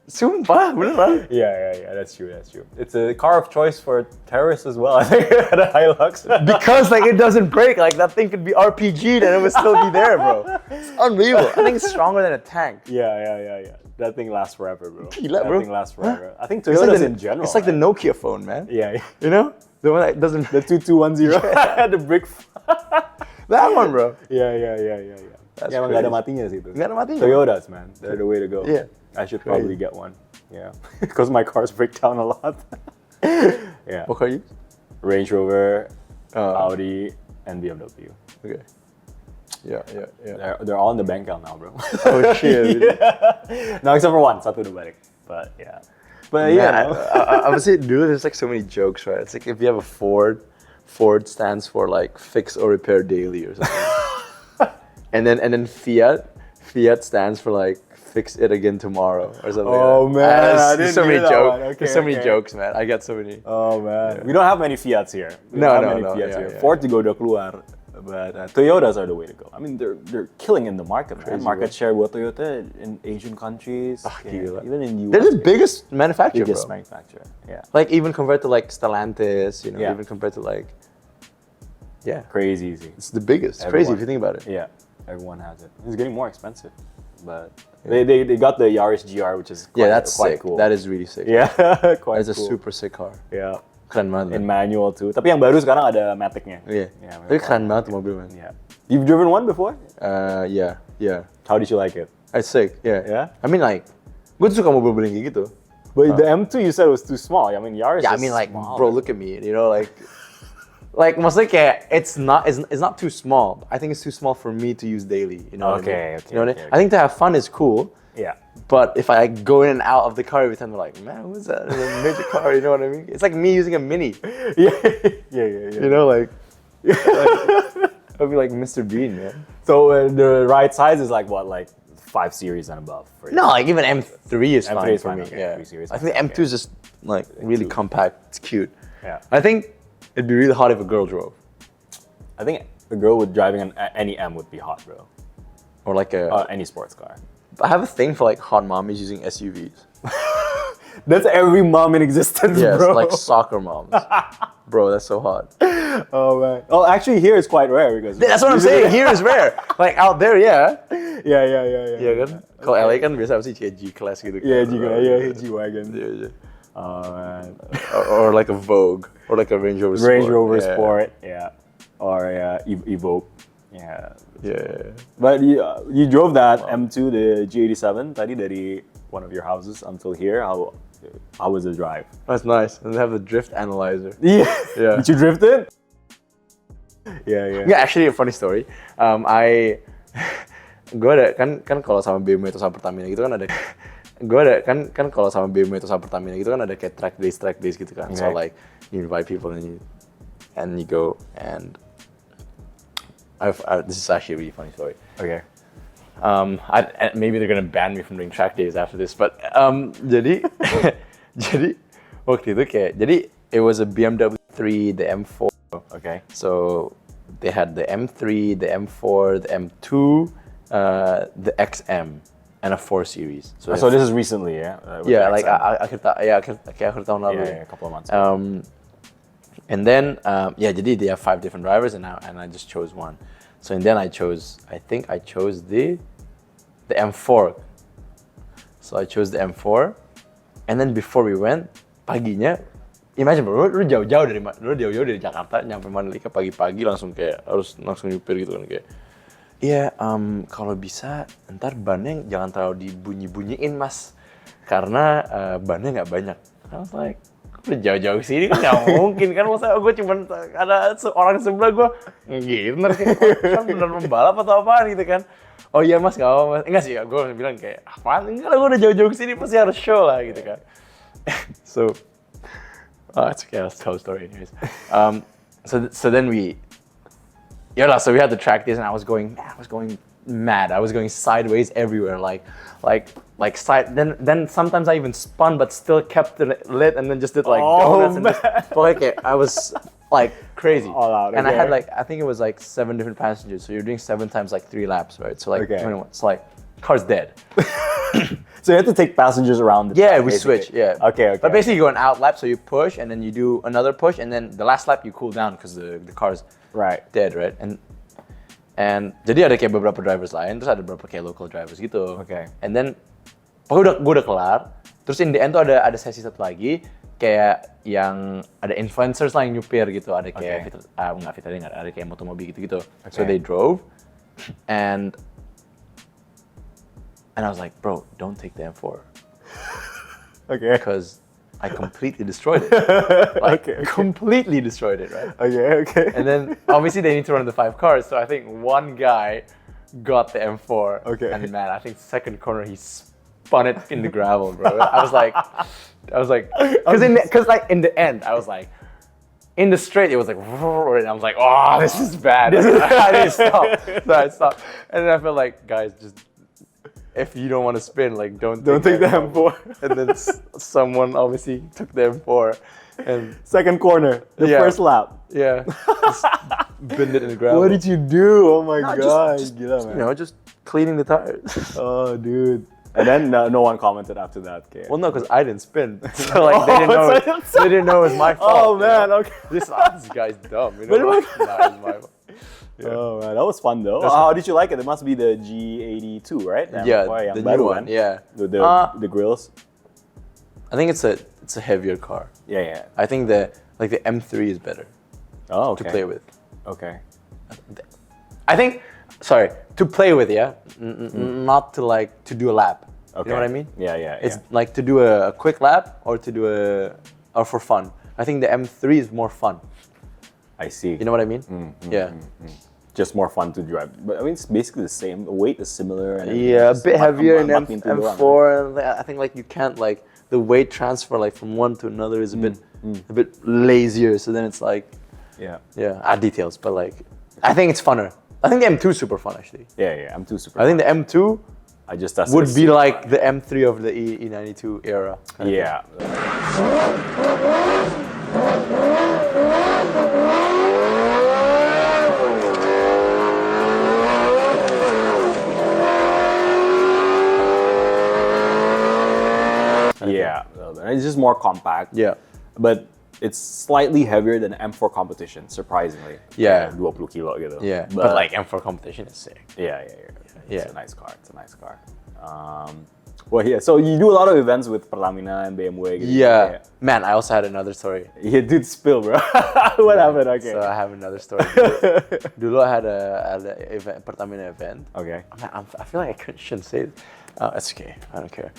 A: Sumpah, beneran.
B: Yeah, that's true. It's a car of choice for terrorists as well, I think, the Hilux.
A: Because, like, it doesn't break. Like, that thing could be RPG'd and it would still be there, bro. It's unbelievable. I think it's stronger than a tank.
B: Yeah. That thing lasts forever, bro.
A: Gila,
B: that
A: bro.
B: thing lasts forever. I think
A: It's
B: Toyotas
A: like
B: in general.
A: It's like the Nokia phone, man.
B: Yeah.
A: You know? The one that doesn't...
B: The 2210. The brick.
A: That one, bro.
B: Yeah.
A: That's
B: Emang gak ada matinya sih itu.
A: Gak ada matinya.
B: Toyotas, man. They're the way to go.
A: Yeah.
B: I should probably get one. Yeah. Because my cars break down a lot. Yeah.
A: What car you?
B: Range Rover, Audi, and BMW.
A: Okay. Yeah.
B: They're all in the bank account now, bro.
A: Oh, shit.
B: Yeah. No, except for one. Satu udah balik. But yeah. But
A: Man, I would say, dude, there's like so many jokes, right? It's like if you have a Ford stands for like fix or repair daily or something. and then Fiat stands for like fix it again tomorrow or something.
B: Oh man, I didn't
A: so many
B: hear that
A: jokes.
B: one. Okay,
A: There's so many
B: okay.
A: jokes, man. I get so many.
B: Oh man, we don't have many Fiats here. We
A: No,
B: don't have many
A: no,
B: Fiats
A: yeah,
B: here.
A: yeah.
B: Ford to go udah keluar, but Toyotas are the way to go. I mean, they're killing in the market, man.
A: Crazy,
B: Market
A: bro.
B: share buat Toyota in Asian countries,
A: gila.
B: even in US.
A: They're the biggest manufacturer,
B: biggest
A: bro.
B: manufacturer. Yeah,
A: Like even compared to like Stellantis, you know,
B: Yeah.
A: even compared to like, yeah,
B: crazy easy.
A: it's the biggest. It's crazy if you think about it.
B: Yeah, everyone has it. It's getting more expensive, but they got the Yaris GR, which is quite,
A: That's
B: quite
A: sick.
B: cool.
A: That is really sick.
B: Yeah, quite
A: That's a
B: cool.
A: super sick car.
B: Yeah.
A: Keren banget.
B: In
A: man.
B: manual too. Tapi yang baru sekarang ada Matic-nya.
A: Iya.
B: Yeah,
A: Tapi keren banget tuh mobil, man.
B: Yeah. You've driven one before?
A: Yeah.
B: How did you like it?
A: It's sick. Yeah.
B: Yeah?
A: I mean like, gue tuh suka mobil-mobil kayak gitu.
B: But the M2 you said was too small. I mean, Yaris
A: Yeah, I
B: is
A: mean like,
B: smaller.
A: bro, look at me. You know, like maksudnya kayak it's not too small. I think it's too small for me to use daily. You know what I mean?
B: Okay,
A: You know what I mean?
B: okay.
A: I think to have fun is cool.
B: Yeah.
A: But if I go in and out of the car every time, they're like, man, who's that? It's a major car, you know what I mean? It's like me using a Mini.
B: Yeah.
A: You know, like I'd be like Mr. Bean, man.
B: So the right size is like what, like 5 Series and above. For
A: No, like even M3 is
B: M3
A: fine
B: is
A: for
B: fine,
A: me.
B: okay.
A: Yeah,
B: 3 Series,
A: I think the M2 is just like really
B: two.
A: compact. It's cute.
B: Yeah.
A: I think it'd be really hot if a girl drove,
B: I think a girl with driving any M would be hot, bro.
A: or like a.
B: Any sports car.
A: I have a thing for like hot mommies using SUVs.
B: That's every mom in existence,
A: Yes,
B: bro.
A: like soccer moms. Bro, that's so hot.
B: Oh man. Oh, actually, here it's quite rare because.
A: That's what I'm saying. Here is rare. Like out there, yeah.
B: Yeah.
A: Iya kan? Kalau LA kan biasa apa sih kayak G-Class gitu.
B: Yeah,
A: kan?
B: G-Wagon.
A: Yeah.
B: Oh man.
A: Or like a Vogue, or like a Range Rover Sport.
B: Range Rover
A: Yeah.
B: Sport, yeah. Or Evoque, yeah.
A: Yeah.
B: But you drove that M2, the G87, tadi dari one of your houses until here. How was the drive?
A: That's nice. And they have the drift analyzer.
B: Yeah.
A: Yeah.
B: Did you drift it? Yeah.
A: Yeah, actually a funny story. Gue ada kan kalau sama BMW atau sama Pertamina gitu kan ada kalau sama BMW atau sama Pertamina gitu kan ada kayak track days gitu kan. So like you invite people and you go and this is actually a really funny story.
B: Okay.
A: Maybe they're gonna ban me from doing track days after this, but jadi waktu itu kayak it was a BMW 3, the M4.
B: Okay.
A: So they had the M3, the M4, the M2, the XM, and a 4 Series.
B: So this is recently, yeah?
A: Yeah, like akhir tahun lalu.
B: Yeah, a couple of months.
A: And then jadi they have 5 different drivers, and I just chose one. So and then I think I chose the M4. So I chose the M4, and then before we went, paginya, imagine bro, lu jauh-jauh dari Jakarta, nyampe Mandalika pagi-pagi langsung nyupir gitu kan kayak. Iya, kalau bisa ntar bannya jangan terlalu dibunyi-bunyiin mas, karena bannya nggak banyak. I was like, udah jauh-jauh sini kan nggak mungkin kan, masa gue cuma ada orang sebelah gue gitu, kan bener pembalap atau apaan gitu kan. Oh iya mas, nggak apa mas. Enggak sih, gue bilang kayak, apaan? Enggak lah, gue udah jauh-jauh sini pasti harus show lah gitu kan. So, it's okay, let's tell the story anyways. So then so we had the track days and I was going mad. I was going sideways everywhere, like side. Then sometimes I even spun, but still kept it lit, and then just did like donuts. And I was like crazy.
B: All out.
A: And I had I think it was like 7 different passengers. So you're doing 7 times like 3 laps, right? So like it's like car's dead.
B: So you have to take passengers around the track,
A: we
B: basically.
A: switch. Yeah.
B: Okay.
A: But basically you go an out lap, so you push, and then you do another push, and then the last lap you cool down because the car's dead, right? And jadi ada kayak beberapa drivers lain, terus ada beberapa kayak local drivers gitu.
B: Okay.
A: And then gue udah kelar, terus in the end tuh ada sesi satu lagi kayak yang ada influencers lah yang nyupir gitu, ada kayak ada kayak motomobil gitu. Okay. So they drove, and I was like, bro, don't take the M4.
B: Okay.
A: Because I completely destroyed it. Completely destroyed it, right?
B: Okay.
A: And then obviously they need to run the 5 cars, so I think one guy got the M4.
B: Okay.
A: And man, I think second corner he spun it in the gravel, bro. I was like, because in the end I was like, in the straight it was like, and I was like, oh, this is bad. I need to stop. So I stopped, and then I felt like, guys, just. If you don't want to spin, like don't
B: take the M4.
A: And then someone obviously took the M4, and
B: second corner, the first lap.
A: Yeah, just binned it in the gravel.
B: What did you do? Oh my god,
A: just,
B: gila, man.
A: You know, just cleaning the tires.
B: Oh, dude. And then no one commented after that. Okay.
A: Well, no, because I didn't spin, so like they didn't know it was my fault.
B: Oh man, okay.
A: This guy's dumb. You know, it's my fault.
B: Yeah. Oh man, that was fun though. How did you like it? It must be the G82, right?
A: The new one. Yeah.
B: The grills.
A: I think it's a heavier car.
B: Yeah.
A: I think the M3 is better.
B: Oh, okay.
A: To play with.
B: Okay.
A: I think, to play with, yeah, not to do a lap. Okay. You know what I mean?
B: Yeah.
A: It's like to do a quick lap or or for fun. I think the M3 is more fun.
B: I see.
A: You know what I mean? Yeah.
B: Just more fun to drive. But I mean, it's basically the same. The weight is similar. And
A: a bit heavier in M4. And I think like you can't like the weight transfer like from one to another is a bit lazier. So then it's like add details. But like I think it's funner. I think the M2 is super fun actually.
B: Yeah, M2 super.
A: I think the M2
B: I just tested
A: would be like the M3 of the E92 era.
B: Yeah. Yeah, it's just more compact.
A: Yeah.
B: But it's slightly heavier than M4 competition, surprisingly.
A: Yeah.
B: 20 kilo gitu.
A: Yeah. But like M4 competition is sick.
B: Yeah. It's a nice car. It's a nice car. Well, yeah. So you do a lot of events with Pertamina and BMW. Gitu.
A: Yeah. Man, I also had another story.
B: Yeah, dude, spill, bro. What happened? Okay.
A: So I have another story. Dulu I had a event, Pertamina event.
B: Okay.
A: I feel like shouldn't say it. It's okay. I don't care.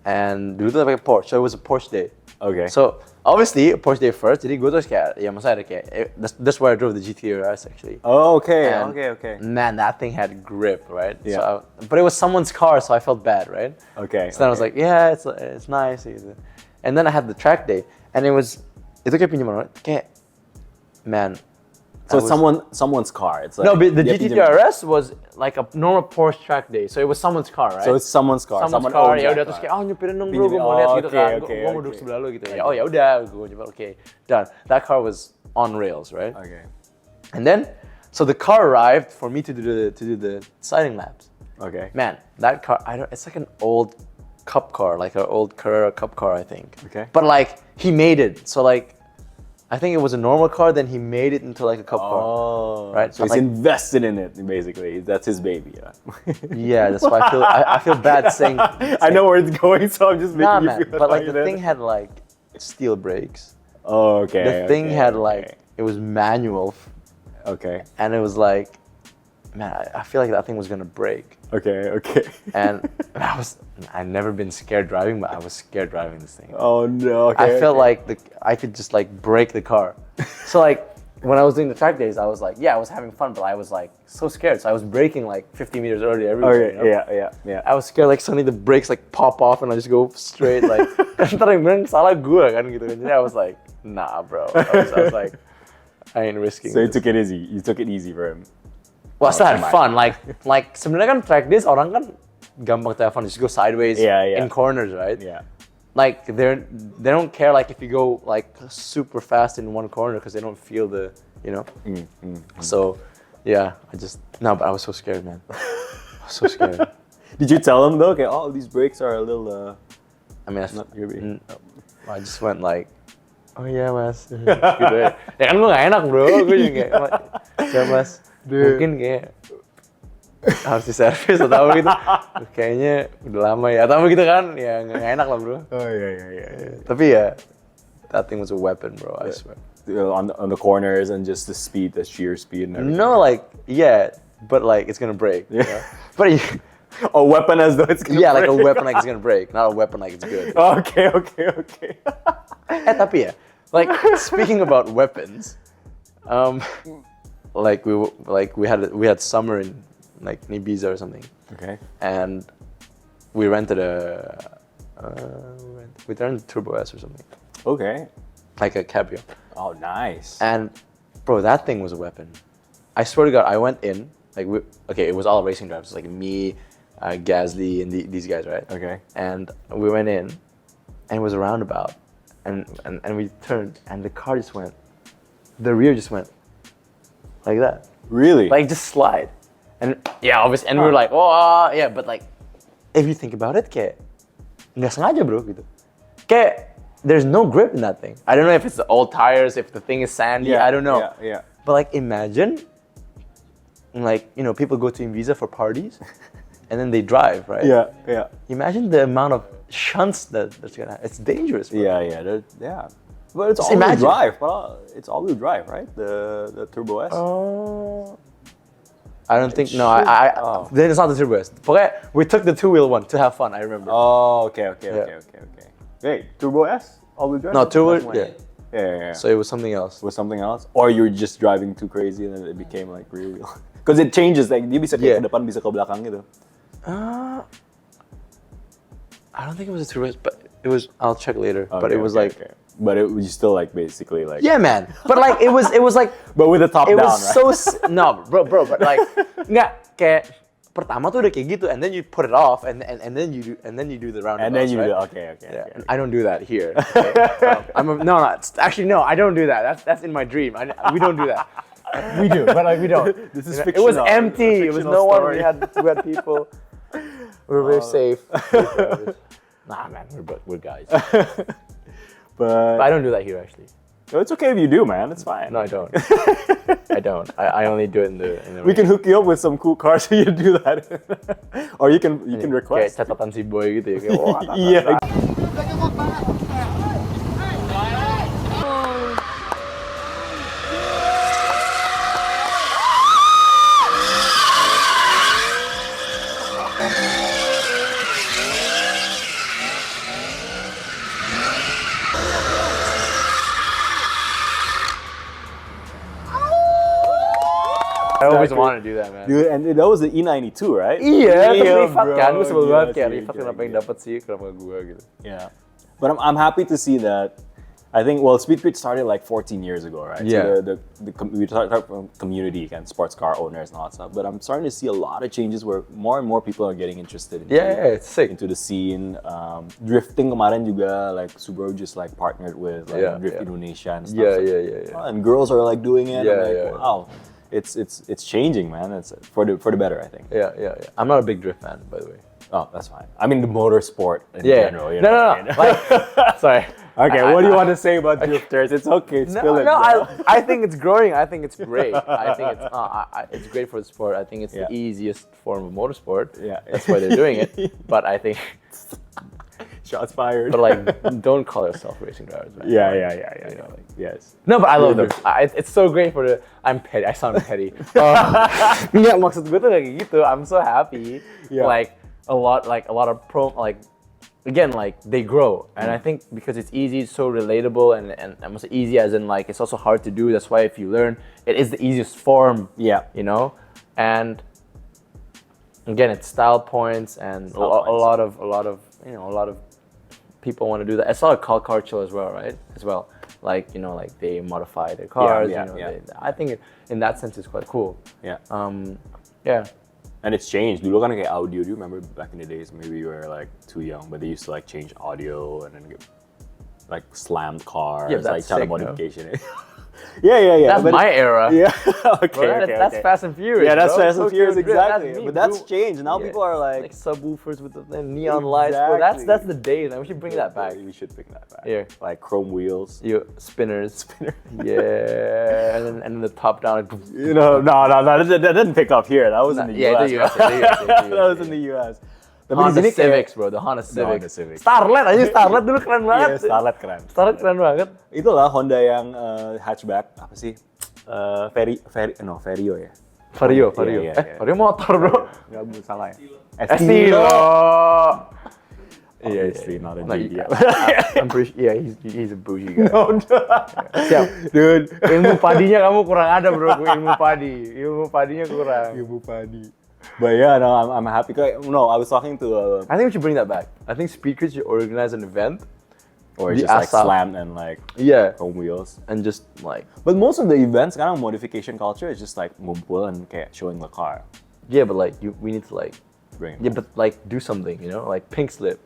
A: And dulu tuh pakai Porsche, so it was a Porsche day.
B: Okay.
A: So obviously Porsche day first, jadi gue terus kayak, ya maksudnya ada kayak, that's where I drove the GT RS actually.
B: Oh, okay,
A: And
B: okay.
A: Man, that thing had grip, right?
B: Yeah.
A: So, but it was someone's car, so I felt bad, right?
B: Okay.
A: So then I was like, yeah, it's nice. And then I had the track day, and itu kayak pinjaman, right? Kayak, man.
B: So it's someone's car. It's like,
A: No, but the GT RS was like a normal Porsche track day, so it was someone's car, right?
B: So it's someone's car.
A: Someone's car, ya udah terus kayak, nyupirin dong bro, gue mau lihat gitu kan, gue mau duduk sebelah lu gitu. Ya, oh ya udah, gue coba, okay, done. That car was on rails, right?
B: Okay.
A: And then, so the car arrived for me to do the siding laps.
B: Okay.
A: Man, that car, it's like an old cup car, like an old Carrera cup car, I think.
B: Okay.
A: But like, he made it, so like, I think it was a normal car, then he made it into like a cup car, right?
B: So he's
A: like,
B: invested in it, basically. That's his baby.
A: Yeah, that's why I feel bad saying.
B: I know where it's going, so I'm just making you feel
A: but like the
B: confident.
A: thing had like steel brakes.
B: Oh, okay.
A: The thing had like it was manual,
B: Okay.
A: and it was like, man, I feel like that thing was gonna break.
B: Okay.
A: And I'd never been scared driving, but I was scared driving this thing.
B: Oh no. Okay.
A: I felt like I could just like break the car. So like when I was doing the track days, I was like, yeah, I was having fun, but I was like so scared. So I was braking like 50 meters early everywhere.
B: Okay.
A: You know?
B: Yeah.
A: I was scared like suddenly the brakes like pop off and I just go straight like. Ntar yang bilang salah gue kan gitu kan. Jadi I was like, nah bro. I was like, I ain't risking.
B: So you
A: this.
B: took it easy. You took it easy for him.
A: Well, I still had fun. Like sebenarnya kan track days orang kan gampang to have fun. Just go sideways in corners, right?
B: Yeah.
A: Like they don't care like if you go like super fast in one corner because they don't feel the, you know. So yeah, but I was so scared, man. I was so scared.
B: Did you tell him though? Okay, all these brakes are a little.
A: I mean,
B: not your baby.
A: I just went like, oh yeah mas, gitu ya. Ya kan gue gak enak bro, gue juga kayak, ya mas, mungkin kayak harus diservis atau apa gitu. Kayaknya udah lama ya, atau apa gitu kan, ya gak enak lah bro.
B: Oh yeah.
A: Tapi ya, that thing was a weapon bro, I swear.
B: On the corners and just the speed, the sheer speed and everything.
A: No, like, yeah, but like it's gonna break.
B: Yeah.
A: You know? But
B: a weapon as though it's gonna break.
A: like a weapon like it's gonna break, not a weapon like it's good.
B: Okay.
A: Tapi ya, like speaking about weapons, like we had summer in like Ibiza or something.
B: Okay.
A: And we rented we rented Turbo S or something.
B: Okay.
A: Like a cabrio.
B: Oh, nice.
A: And bro, that thing was a weapon. I swear to God, I went in like it was all racing drivers, like me, Gasly, and these guys, right?
B: Okay.
A: And we went in, and it was a roundabout, and we turned, and the car just went, the rear just went, like that.
B: Really?
A: Like just slide, and yeah, obviously, and we were like, oh yeah, but like, if you think about it, kayak nggak sengaja bro gitu, kayak there's no grip in that thing. I don't know if it's the old tires, if the thing is sandy, I don't know.
B: Yeah.
A: But like imagine, like people go to Ibiza for parties. And then they drive, right?
B: Yeah.
A: Imagine the amount of shunts that's gonna happen. It's dangerous, bro.
B: Yeah. But it's all-wheel drive. Well, it's all-wheel drive, right? The Turbo S.
A: I don't think. No, then it's not the Turbo S. But we took the two-wheel one to have fun. I remember.
B: Oh, okay. Hey, Turbo S, all-wheel drive.
A: No, Turbo.
B: Yeah.
A: So it was something else.
B: Or you were just driving too crazy and then it became like rear wheel. Because it changes, like dia bisa kayak ke depan, bisa ke belakang gitu.
A: I don't think it was a Turbo S, but it was. I'll check later.
B: Okay,
A: but it was like
B: But it was still like basically like.
A: Yeah, man. But like it was like.
B: But with the top
A: it
B: down,
A: was
B: right?
A: no, bro. But like, nggak kayak pertama tuh udah kayak gitu, and then you put it off, and then you do the roundabouts.
B: And then you
A: right?
B: do okay.
A: And I don't do that here. Okay? Actually no, I don't do that. That's in my dream. We don't do that. We do, but like we don't.
B: This is
A: It was
B: fictional.
A: empty. It was no one.
B: Story.
A: We had people. We were very safe. Nah, man, we're guys. But I don't do that here actually.
B: So it's okay if you do, man. It's fine.
A: No, I don't. I don't. I only do it in the.
B: We can hook you up with some cool cars so you do that, or you can request.
A: Kayak catatan si boy gitu ya. Kayak, wah,
B: Yeah.
A: I always want to do that, man.
B: Dude, and that was the E92, right?
A: Iya, tapi
B: Iya,
A: Rifat
B: bro.
A: kan, gue sebel banget kayak
B: Gila
A: Rifat
B: sih,
A: kenapa yang
B: gila.
A: dapet sih, kenapa gue gitu.
B: Yeah, but I'm happy to see that. I think Speedpit started like 14 years ago, right?
A: Yeah.
B: So we talked from community and sports car owners and all that stuff. But I'm starting to see a lot of changes where more and more people are getting interested into,
A: It's sick.
B: into the scene. Drifting kemarin juga, like Subaru just like partnered with like Drift Indonesia and stuff.
A: Yeah.
B: And girls are like doing it.
A: Yeah,
B: I'm like,
A: yeah.
B: wow. It's changing, man. It's for the better, I think.
A: Yeah. I'm not a big drift fan, by the way.
B: Oh, that's fine. I mean, the motorsport in general. You know
A: No.
B: what I mean?
A: Like, sorry.
B: Okay, what do you want to say about drifters? It's okay, spill it.
A: I think it's growing. I think it's great. I think it's great for the sport. I think it's the easiest form of motorsport.
B: Yeah.
A: That's why they're doing it. But I think,
B: Shots fired.
A: but like, don't call yourself racing drivers, man.
B: Yeah.
A: You know, like,
B: Yes.
A: no, but I love them. It's so great for the. I'm petty. I sound petty. Nggak, maksud gue tuh kayak gitu. I'm so happy.
B: Yeah.
A: Like a lot of pro like. Again, like they grow, and I think because it's easy, it's so relatable, and almost easy as in like it's also hard to do. That's why if you learn, it is the easiest form.
B: Yeah.
A: You know, and again, it's style points, and a lot of people want to do that. I saw a car chill as well, right? As well, like like they modify their cars. I think in that sense it's quite cool.
B: Yeah.
A: Yeah.
B: And it's changed. Dulu kan kayak audio. Do you remember back in the days? Maybe you were like too young, but they used to like change audio and then get, like slammed cars,
A: Yeah, that's
B: like kind of
A: sick,
B: modification. Yeah.
A: That's
B: but
A: my era.
B: Yeah. Okay.
A: Bro, that's Fast and Furious.
B: Yeah, that's
A: bro.
B: Fast and Furious,
A: Tokyo Drift,
B: exactly.
A: that's me,
B: But that's
A: bro.
B: changed. Now people are like
A: subwoofers with the neon lights. Bro.
B: Exactly.
A: That's the days, man. We should bring that back.
B: We should bring that back.
A: Yeah.
B: Like chrome wheels.
A: Spinners. Yeah. And then the top down.
B: You know, no, that didn't pick up here. That was in the US.
A: Yeah, the US.
B: That was in the US. Tapi
A: Honda
B: di sini
A: Civics, bro. The Honda Civic.
B: Honda Civic.
A: Starlet aja, Starlet dulu keren banget.
B: Iya, Starlet keren.
A: Starlet keren banget.
B: Itulah Honda yang hatchback apa sih? Vario ya.
A: Vario.
B: Iya.
A: Vario motor, bro.
B: Enggak salah ya.
A: Estilo.
B: Obviously not a GD.
A: I'm pretty he's a bougie guy.
B: No.
A: Siap.
B: Dude,
A: Ilmu padinya kamu kurang ada, bro. Ilmu padinya kurang.
B: Ilmu padi. But yeah, no, I'm happy. No, I was talking to
A: I think we should bring that back. I think Speakers should organize an event.
B: or
A: the
B: just like
A: ASAP.
B: slammed and like chrome wheels.
A: And just like
B: But most of the events, kind of modification culture is just like ngumpul and kayak showing the car.
A: yeah, but like we need to like
B: Bring it
A: yeah, but like do something, like pink slip.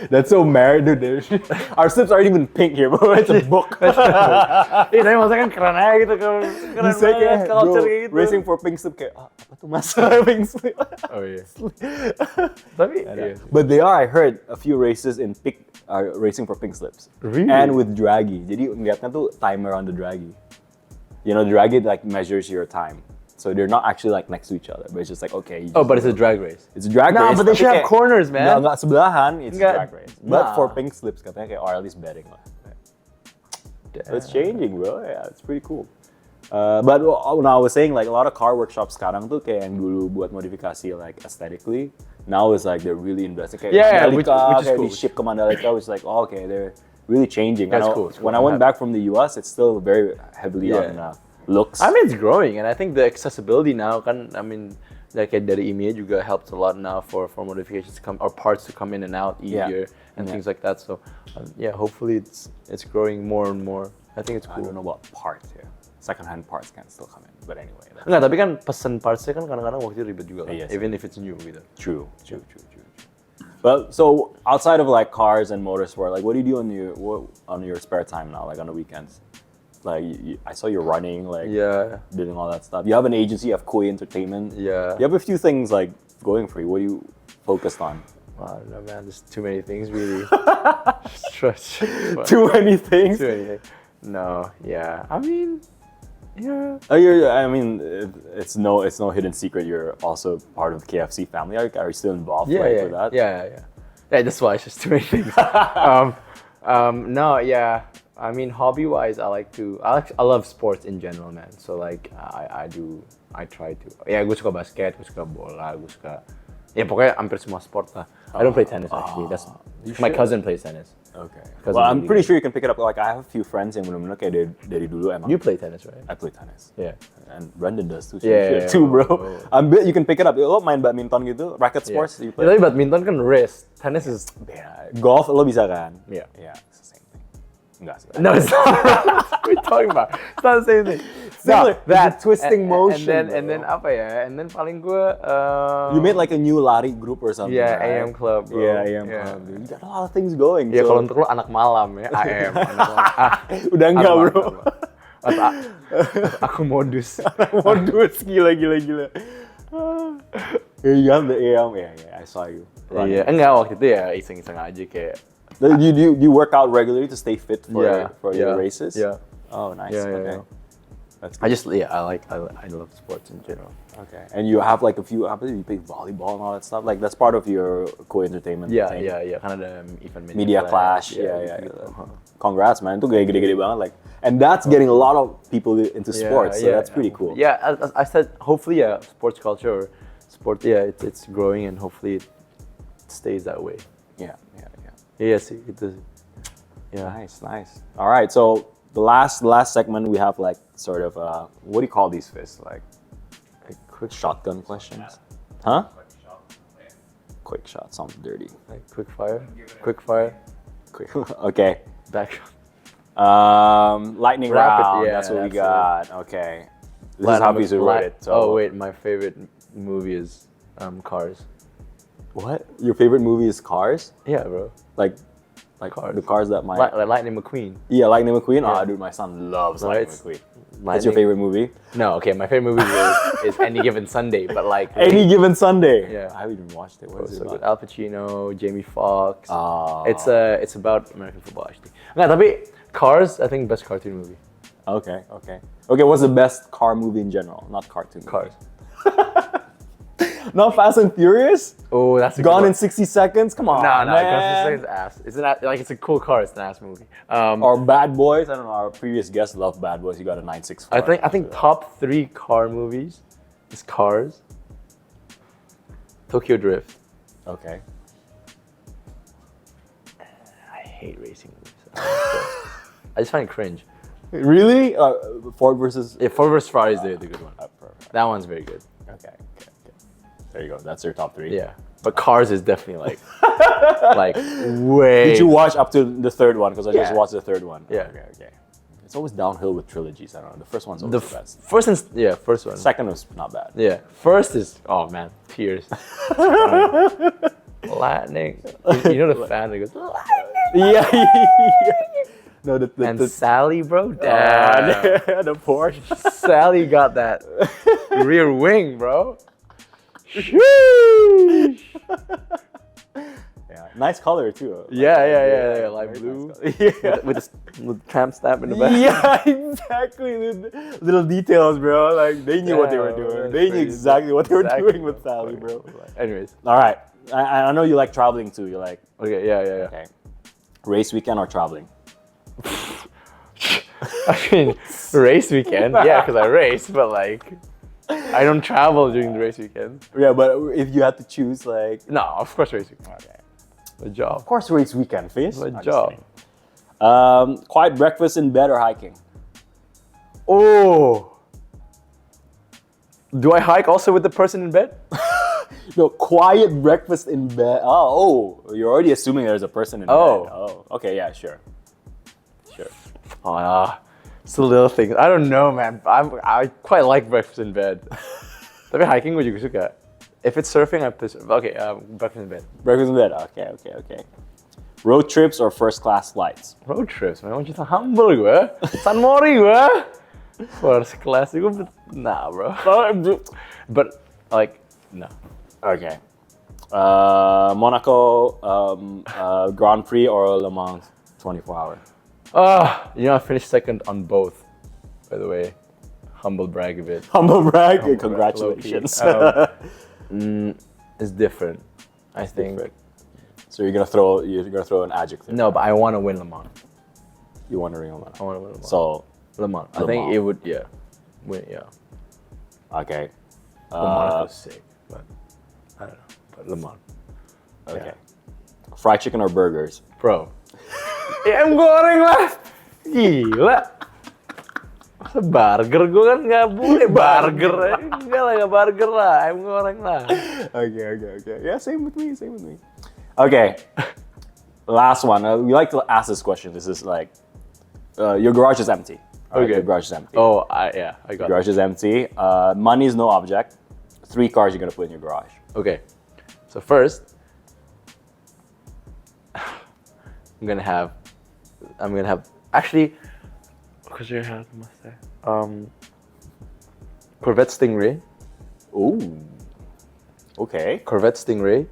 B: That's so married, dude. Our slips aren't even pink here, bro. It's a book.
A: Tapi maksudnya kan keren aja gitu kan. Keren
B: You say
A: banget
B: kayak,
A: culture
B: bro,
A: kayak gitu.
B: racing for pink slip kayak, apa tuh mas? Pink slip.
A: Oh iya. Tapi iya.
B: But they are, I heard, a few races in pink are racing for pink slips.
A: Really?
B: And with draggy. Jadi ngeliatnya tuh timer on the draggy. You know, the draggy like measures your time. So they're not actually like next to each other, but it's just like, okay. You just
A: But it's a drag race.
B: It's a drag
A: Nah,
B: race.
A: but they
B: tapi
A: should have
B: kayak-
A: corners, man.
B: Nggak sebelahan, it's a
A: Nggak-
B: drag race. But
A: nah.
B: for pink slips katanya kayak, or at least betting lah. So it's changing, bro. Yeah, it's pretty cool. But now I was saying like a lot of car workshops sekarang tuh kayak yang dulu buat modifikasi like aesthetically, now it's like they're really investing. Kayak
A: Yeah,
B: Mandalika,
A: which is
B: kayak
A: cool.
B: di ship ke Mandalika, it's like okay, they're really changing.
A: That's
B: I know
A: cool, it's cool.
B: When I went back from the US, it's still very heavily
A: Yeah.
B: on looks.
A: I mean, it's growing, and I think the accessibility now, I mean, like dari IMEI juga helps a lot now for modifications to come or parts to come in and out easier and things like that. So yeah, hopefully it's growing more and more. I think it's cool.
B: I don't know about parts here. Second-hand parts can still come in, but anyway.
A: Enggak, tapi kan pesen partsnya kan kadang-kadang waktu itu ribet juga kan, even if it's new gitu.
B: True. But so outside of like cars and motorsport, like what do you do on your spare time now, like on the weekends? Like I saw you running, like doing all that stuff. You have an agency, you have Koi Entertainment.
A: Yeah.
B: You have a few things like going for you. What are you focused on?
A: I don't know, man. There's too many things, really.
B: Too many things.
A: Too many things. No, yeah. I mean, yeah.
B: I mean, it's no hidden secret. You're also part of the KFC family. Are you still involved? With that?
A: Yeah. That's why it's just too many things. No, yeah. I mean, hobby-wise, I love sports in general, man. So like, I try to. Yeah, gue suka basket, gue suka bola, gue suka. Ya pokoknya hampir semua sport lah. I don't play tennis actually. My cousin plays tennis.
B: Okay. Well, I'm pretty sure you can pick it up. Like I have a few friends yang benar-benar kayak dari dulu emang.
A: You play tennis, right?
B: I play tennis.
A: Yeah.
B: And Brendan does too.
A: Yeah,
B: too, bro. You can pick it up. Lo main badminton gitu, racket sports. You play.
A: Tapi badminton kan wrist. Tennis is
B: golf. Lo bisa kan?
A: Yeah.
B: It's the same thing. Enggak sih.
A: No, it's not. What are you talking about? It's not the same thing.
B: Similar. That twisting motion.
A: And then apa ya? And then paling gue.
B: You made like a new lari group or something.
A: Yeah,
B: right?
A: AM Club, bro.
B: Yeah, AM Club. Dude. You got a lot of things going.
A: Yeah, kalau untuk lo anak malam ya, AM.
B: Udah enggak, bro.
A: Aku modus.
B: Modus, gila. You have the AM, yeah, I saw you.
A: Iya, enggak waktu itu ya iseng-iseng aja kayak.
B: Do you work out regularly to stay fit for your races?
A: Yeah.
B: Oh, nice.
A: Okay.
B: Yeah. That's
A: good. I love sports in general.
B: Okay. And you have like a few, you play volleyball and all that stuff? Like that's part of your co-entertainment thing?
A: Yeah. Kind of the event
B: media clash. Yeah. Congrats, man. Itu gede-gede banget. Like, and that's getting a lot of people into sports. So that's pretty cool.
A: Yeah, as I said, hopefully, sports culture or sport, it's growing and hopefully it stays that way.
B: Yeah.
A: Yes, it does. Yeah.
B: Nice. All right, so the last segment we have like sort of what do you call these fists? Like quick shotgun questions? Huh? Quick shot sounds dirty.
A: Like quick fire.
B: Okay.
A: Back.
B: Lightning
A: Rapid,
B: round. That's what we got. Okay. This is how we wrote it. So.
A: Oh wait, my favorite movie is Cars.
B: What? Your favorite movie is Cars?
A: Yeah, bro.
B: Like Cars. The cars that my...
A: Lightning McQueen.
B: Yeah, Lightning McQueen?
A: Yeah.
B: Oh, dude, my son loves Lightning McQueen. That's your favorite movie?
A: No, okay, my favorite movie is Any Given Sunday, but like...
B: Any Given Sunday?
A: Yeah.
B: I haven't even watched it. What is it about?
A: Al Pacino, Jamie Foxx.
B: Oh.
A: It's about American football, actually. Nggak, tapi Cars, I think best cartoon movie.
B: Okay, what's the best car movie in general? Not cartoon.
A: Cars.
B: Not Fast and Furious?
A: Oh, that's a
B: Gone
A: good
B: in 60 Seconds? Come on,
A: No,
B: man.
A: Gone in 60 Seconds is ass. It's it's a cool car. It's an ass movie.
B: Or Bad Boys? I don't know. Our previous guest loved Bad Boys. He got a 964.
A: I think top 3 car movies is Cars, Tokyo Drift.
B: Okay.
A: I hate racing movies. I just find it cringe.
B: Really? Ford versus...
A: Yeah, Ford vs Ferrari is the good one. That one's very good.
B: Okay. There you go. That's your top 3.
A: Yeah. But Cars is definitely like way...
B: Did you watch up to the third one? Because I just watched the third one.
A: Yeah.
B: Okay. It's always downhill with trilogies. I don't know. The first one's always the best.
A: First one.
B: Second was not bad.
A: Yeah. First is, oh man, tears. Lightning. You know the fan that goes, Lightning!
B: Yeah. No,
A: and Sally, bro. Damn.
B: The Porsche.
A: Sally got that rear wing, bro.
B: Yeah, nice color too.
A: Yeah. Light blue.
B: Nice
A: with tramp stamp in the back.
B: Yeah, exactly. Little details, bro. Like they knew what they were doing. They knew exactly what they were doing with Sally, bro.
A: Anyways,
B: all right. I know you like traveling too. You like
A: yeah.
B: Okay. Race weekend or traveling?
A: I mean, race weekend, yeah, because I race, but like, I don't travel during the race weekend.
B: Yeah, but if you had to choose, like...
A: No, of course race weekend. Okay. A job.
B: Of course race weekend, Fizz.
A: A job.
B: Quiet breakfast in bed or hiking?
A: Oh! Do I hike also with the person in bed?
B: No, quiet breakfast in bed. Oh, you're already assuming there's a person in bed. Oh, okay, yeah, sure.
A: Oh, yeah. It's the little things. I don't know, man. I quite like breakfast in bed. Tapi hiking gue juga suka. If it's surfing, I prefer. Okay, breakfast in bed.
B: Breakfast in bed. Okay. Road trips or first class flights?
A: Road trips, man. Wanita humble gue. San Mori gue. First class gue. Nah, bro. But like, no.
B: Okay. Monaco Grand Prix or Le Mans 24 hour?
A: I finished second on both, by the way. Humble brag a bit.
B: Humble brag? Congratulations.
A: It's different, I think.
B: Different. So you're gonna throw an adjective.
A: No, but I want to win Le Mans.
B: You want to win Le Mans?
A: I want to win Le Mans.
B: So
A: Le Mans. I think it would, win, yeah.
B: Okay.
A: Le Mans was sick, but I don't know. But Le Mans.
B: Okay.
A: Yeah.
B: Fried chicken or burgers?
A: Bro. Ayam goreng lah. Gila. Masa burger? Gue kan nggak boleh burger. Nggak burger lah. Ayam goreng lah.
B: Okay. Yeah, same with me. Okay. Last one. We like to ask this question. This is like, your garage is empty. Right?
A: Okay.
B: Your garage is empty.
A: Oh, I got
B: Your garage is empty. Money is no object. 3 cars you're gonna put in your garage.
A: Okay. So first, I'm gonna have actually, because you have Corvette Stingray.
B: Ooh. Okay.
A: Corvette Stingray.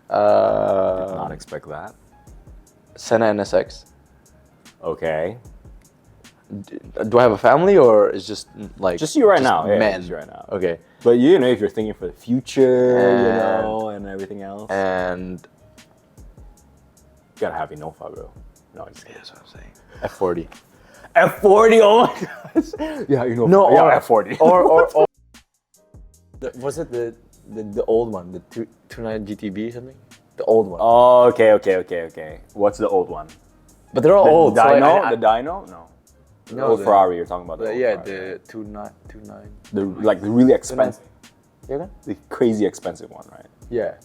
B: Did not expect that.
A: Senna NSX.
B: Okay.
A: Do I have a family or is just like
B: just you right now?
A: Men.
B: Yeah, just you right now.
A: Okay.
B: But if you're thinking for the future, and everything else,
A: and
B: you gotta have Innova, bro. No, I'm just kidding.
A: That's what I'm saying. F40.
B: F40. Oh my gosh. Yeah,
A: No, or
B: F40.
A: or was it the old one, the 29 GTB something? The old one.
B: Oh, okay. What's the old one?
A: But they're all old.
B: Dyno?
A: So
B: the Dyno? No. The old Ferrari you're talking about. The
A: the 29.
B: The really expensive.
A: Yeah.
B: The crazy expensive one, right?
A: Yeah.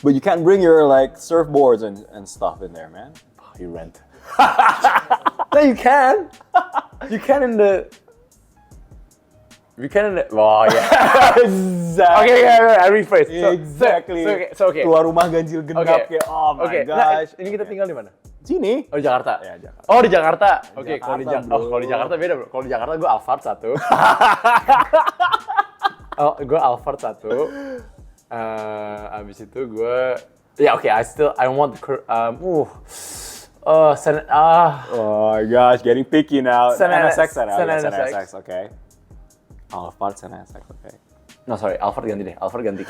B: But you can't bring your surfboards and stuff in there, man.
A: You rent. No, you can. You can in the. Oh yeah.
B: Exactly.
A: Okay, I rephrase.
B: Exactly.
A: So okay.
B: Keluar rumah ganjil genap kayak oh my gosh.
A: Nah, ini kita tinggal di mana?
B: Sini.
A: Oh di Jakarta.
B: Ya, Jakarta.
A: Oh di Jakarta. Oke, kalau di Jakarta beda bro. Kalau di Jakarta gue Alphard 1. Gue Alphard 1. Abis itu gue I want the
B: oh my gosh, getting picky now. NSX, okay. Alphard NSX, okay.
A: No, sorry, Alphard ganti deh. Alphard ganti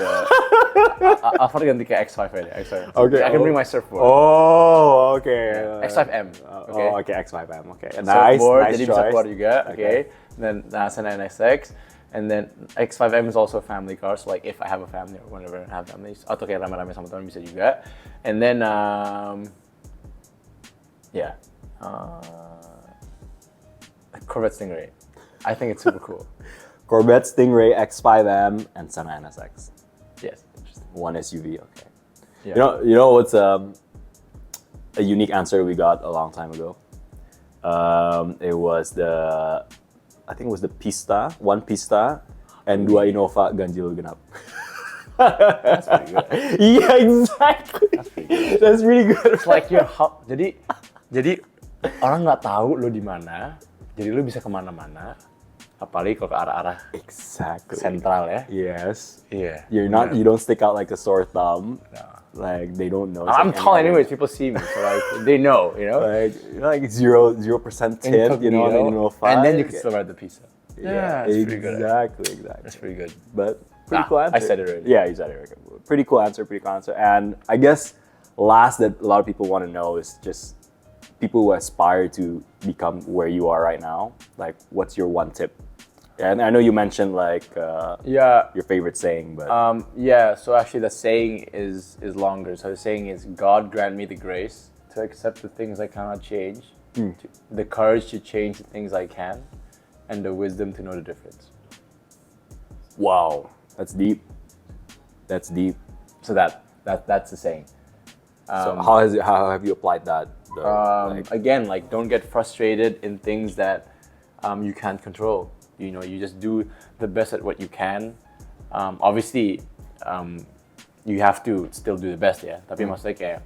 A: ke X5 aja. X5.
B: Okay.
A: I can bring my surfboard.
B: Oh, okay.
A: X5M. Okay.
B: Oh, okay, X5M. Okay.
A: Surfboard,
B: Nice
A: jadi
B: choice.
A: bisa keluar juga. Okay. Then Senna NSX. And then X5M is also a family car, so like if I have a family or whenever I have families, atau kayak rame-rame sama teman bisa juga. And then Corvette Stingray. I think it's super cool.
B: Corvette Stingray X5M and Senna NSX.
A: Yes.
B: One SUV. Okay.
A: Yeah.
B: You know what's a unique answer we got a long time ago? It was I think it was the Pista, one Pista, and dua Innova ganjil genap.
A: That's pretty good.
B: Yeah, exactly. That's really good.
A: It's like jadi orang nggak tahu lo di mana, jadi lo bisa kemana-mana. Apalagi kalau ke arah-arah
B: exactly
A: sentral ya.
B: Yes.
A: Yeah.
B: You don't stick out like a sore thumb.
A: No.
B: Like they don't know.
A: I'm tall anyways. People see me, so like they know,
B: Like 0% tip,
A: and then you can still ride the pizza.
B: Yeah,
A: pretty good.
B: Exactly.
A: That's pretty good.
B: But pretty cool answer.
A: I said it already.
B: Yeah, you said it already. Pretty cool answer. And I guess last that a lot of people want to know is just people who aspire to become where you are right now. Like, what's your one tip? And I know you mentioned your favorite saying, but
A: so actually the saying is longer. So the saying is, God grant me the grace to accept the things I cannot change, the courage to change the things I can, and the wisdom to know the difference.
B: Wow, that's deep. That's deep. So that's the saying. So how have you applied that?
A: Again, like don't get frustrated in things that you can't control. You know, you just do the best at what you can. Obviously, you have to still do the best, yeah. Tapi maksudnya kayak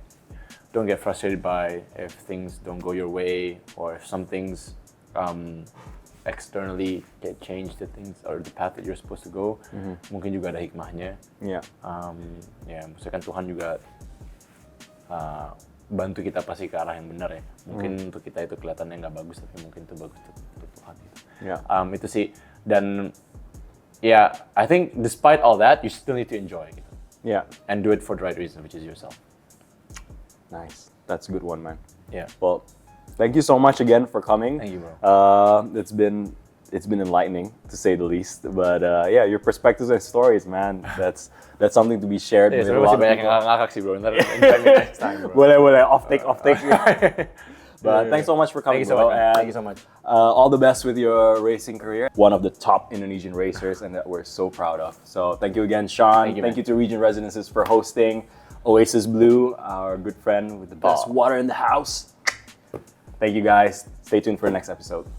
A: don't get frustrated by if things don't go your way or if some things externally get changed, the things or the path that you're supposed to go. Mungkin juga ada hikmahnya.
B: Yeah.
A: Ya, maksudnya kan Tuhan juga bantu kita pasti ke arah yang benar ya. Mungkin untuk kita itu kelihatannya nggak bagus, tapi mungkin itu bagus untuk Tuhan. Gitu.
B: Yeah.
A: Itu sih. Dan I think despite all that, you still need to enjoy gitu.
B: Yeah.
A: And do it for the right reason, which is yourself.
B: Nice. That's a good one, man.
A: Yeah.
B: Well, thank you so much again for coming.
A: Thank you, bro.
B: It's been enlightening to say the least. But yeah, your perspectives and stories, man. That's something to be shared with a lot of
A: banyak
B: people.
A: yang ngakak sih, bro. Ntar next time, bro.
B: Boleh. Off take. But thanks so much for coming,
A: Thank you so
B: bro.
A: much.
B: And,
A: Thank you so much.
B: All the best with your racing career. One of the top Indonesian racers, and that we're so proud of. So thank you again, Sean. Thank you to Region Residences for hosting. Oasis Blue, our good friend with the best water in the house. Thank you guys. Stay tuned for the next episode.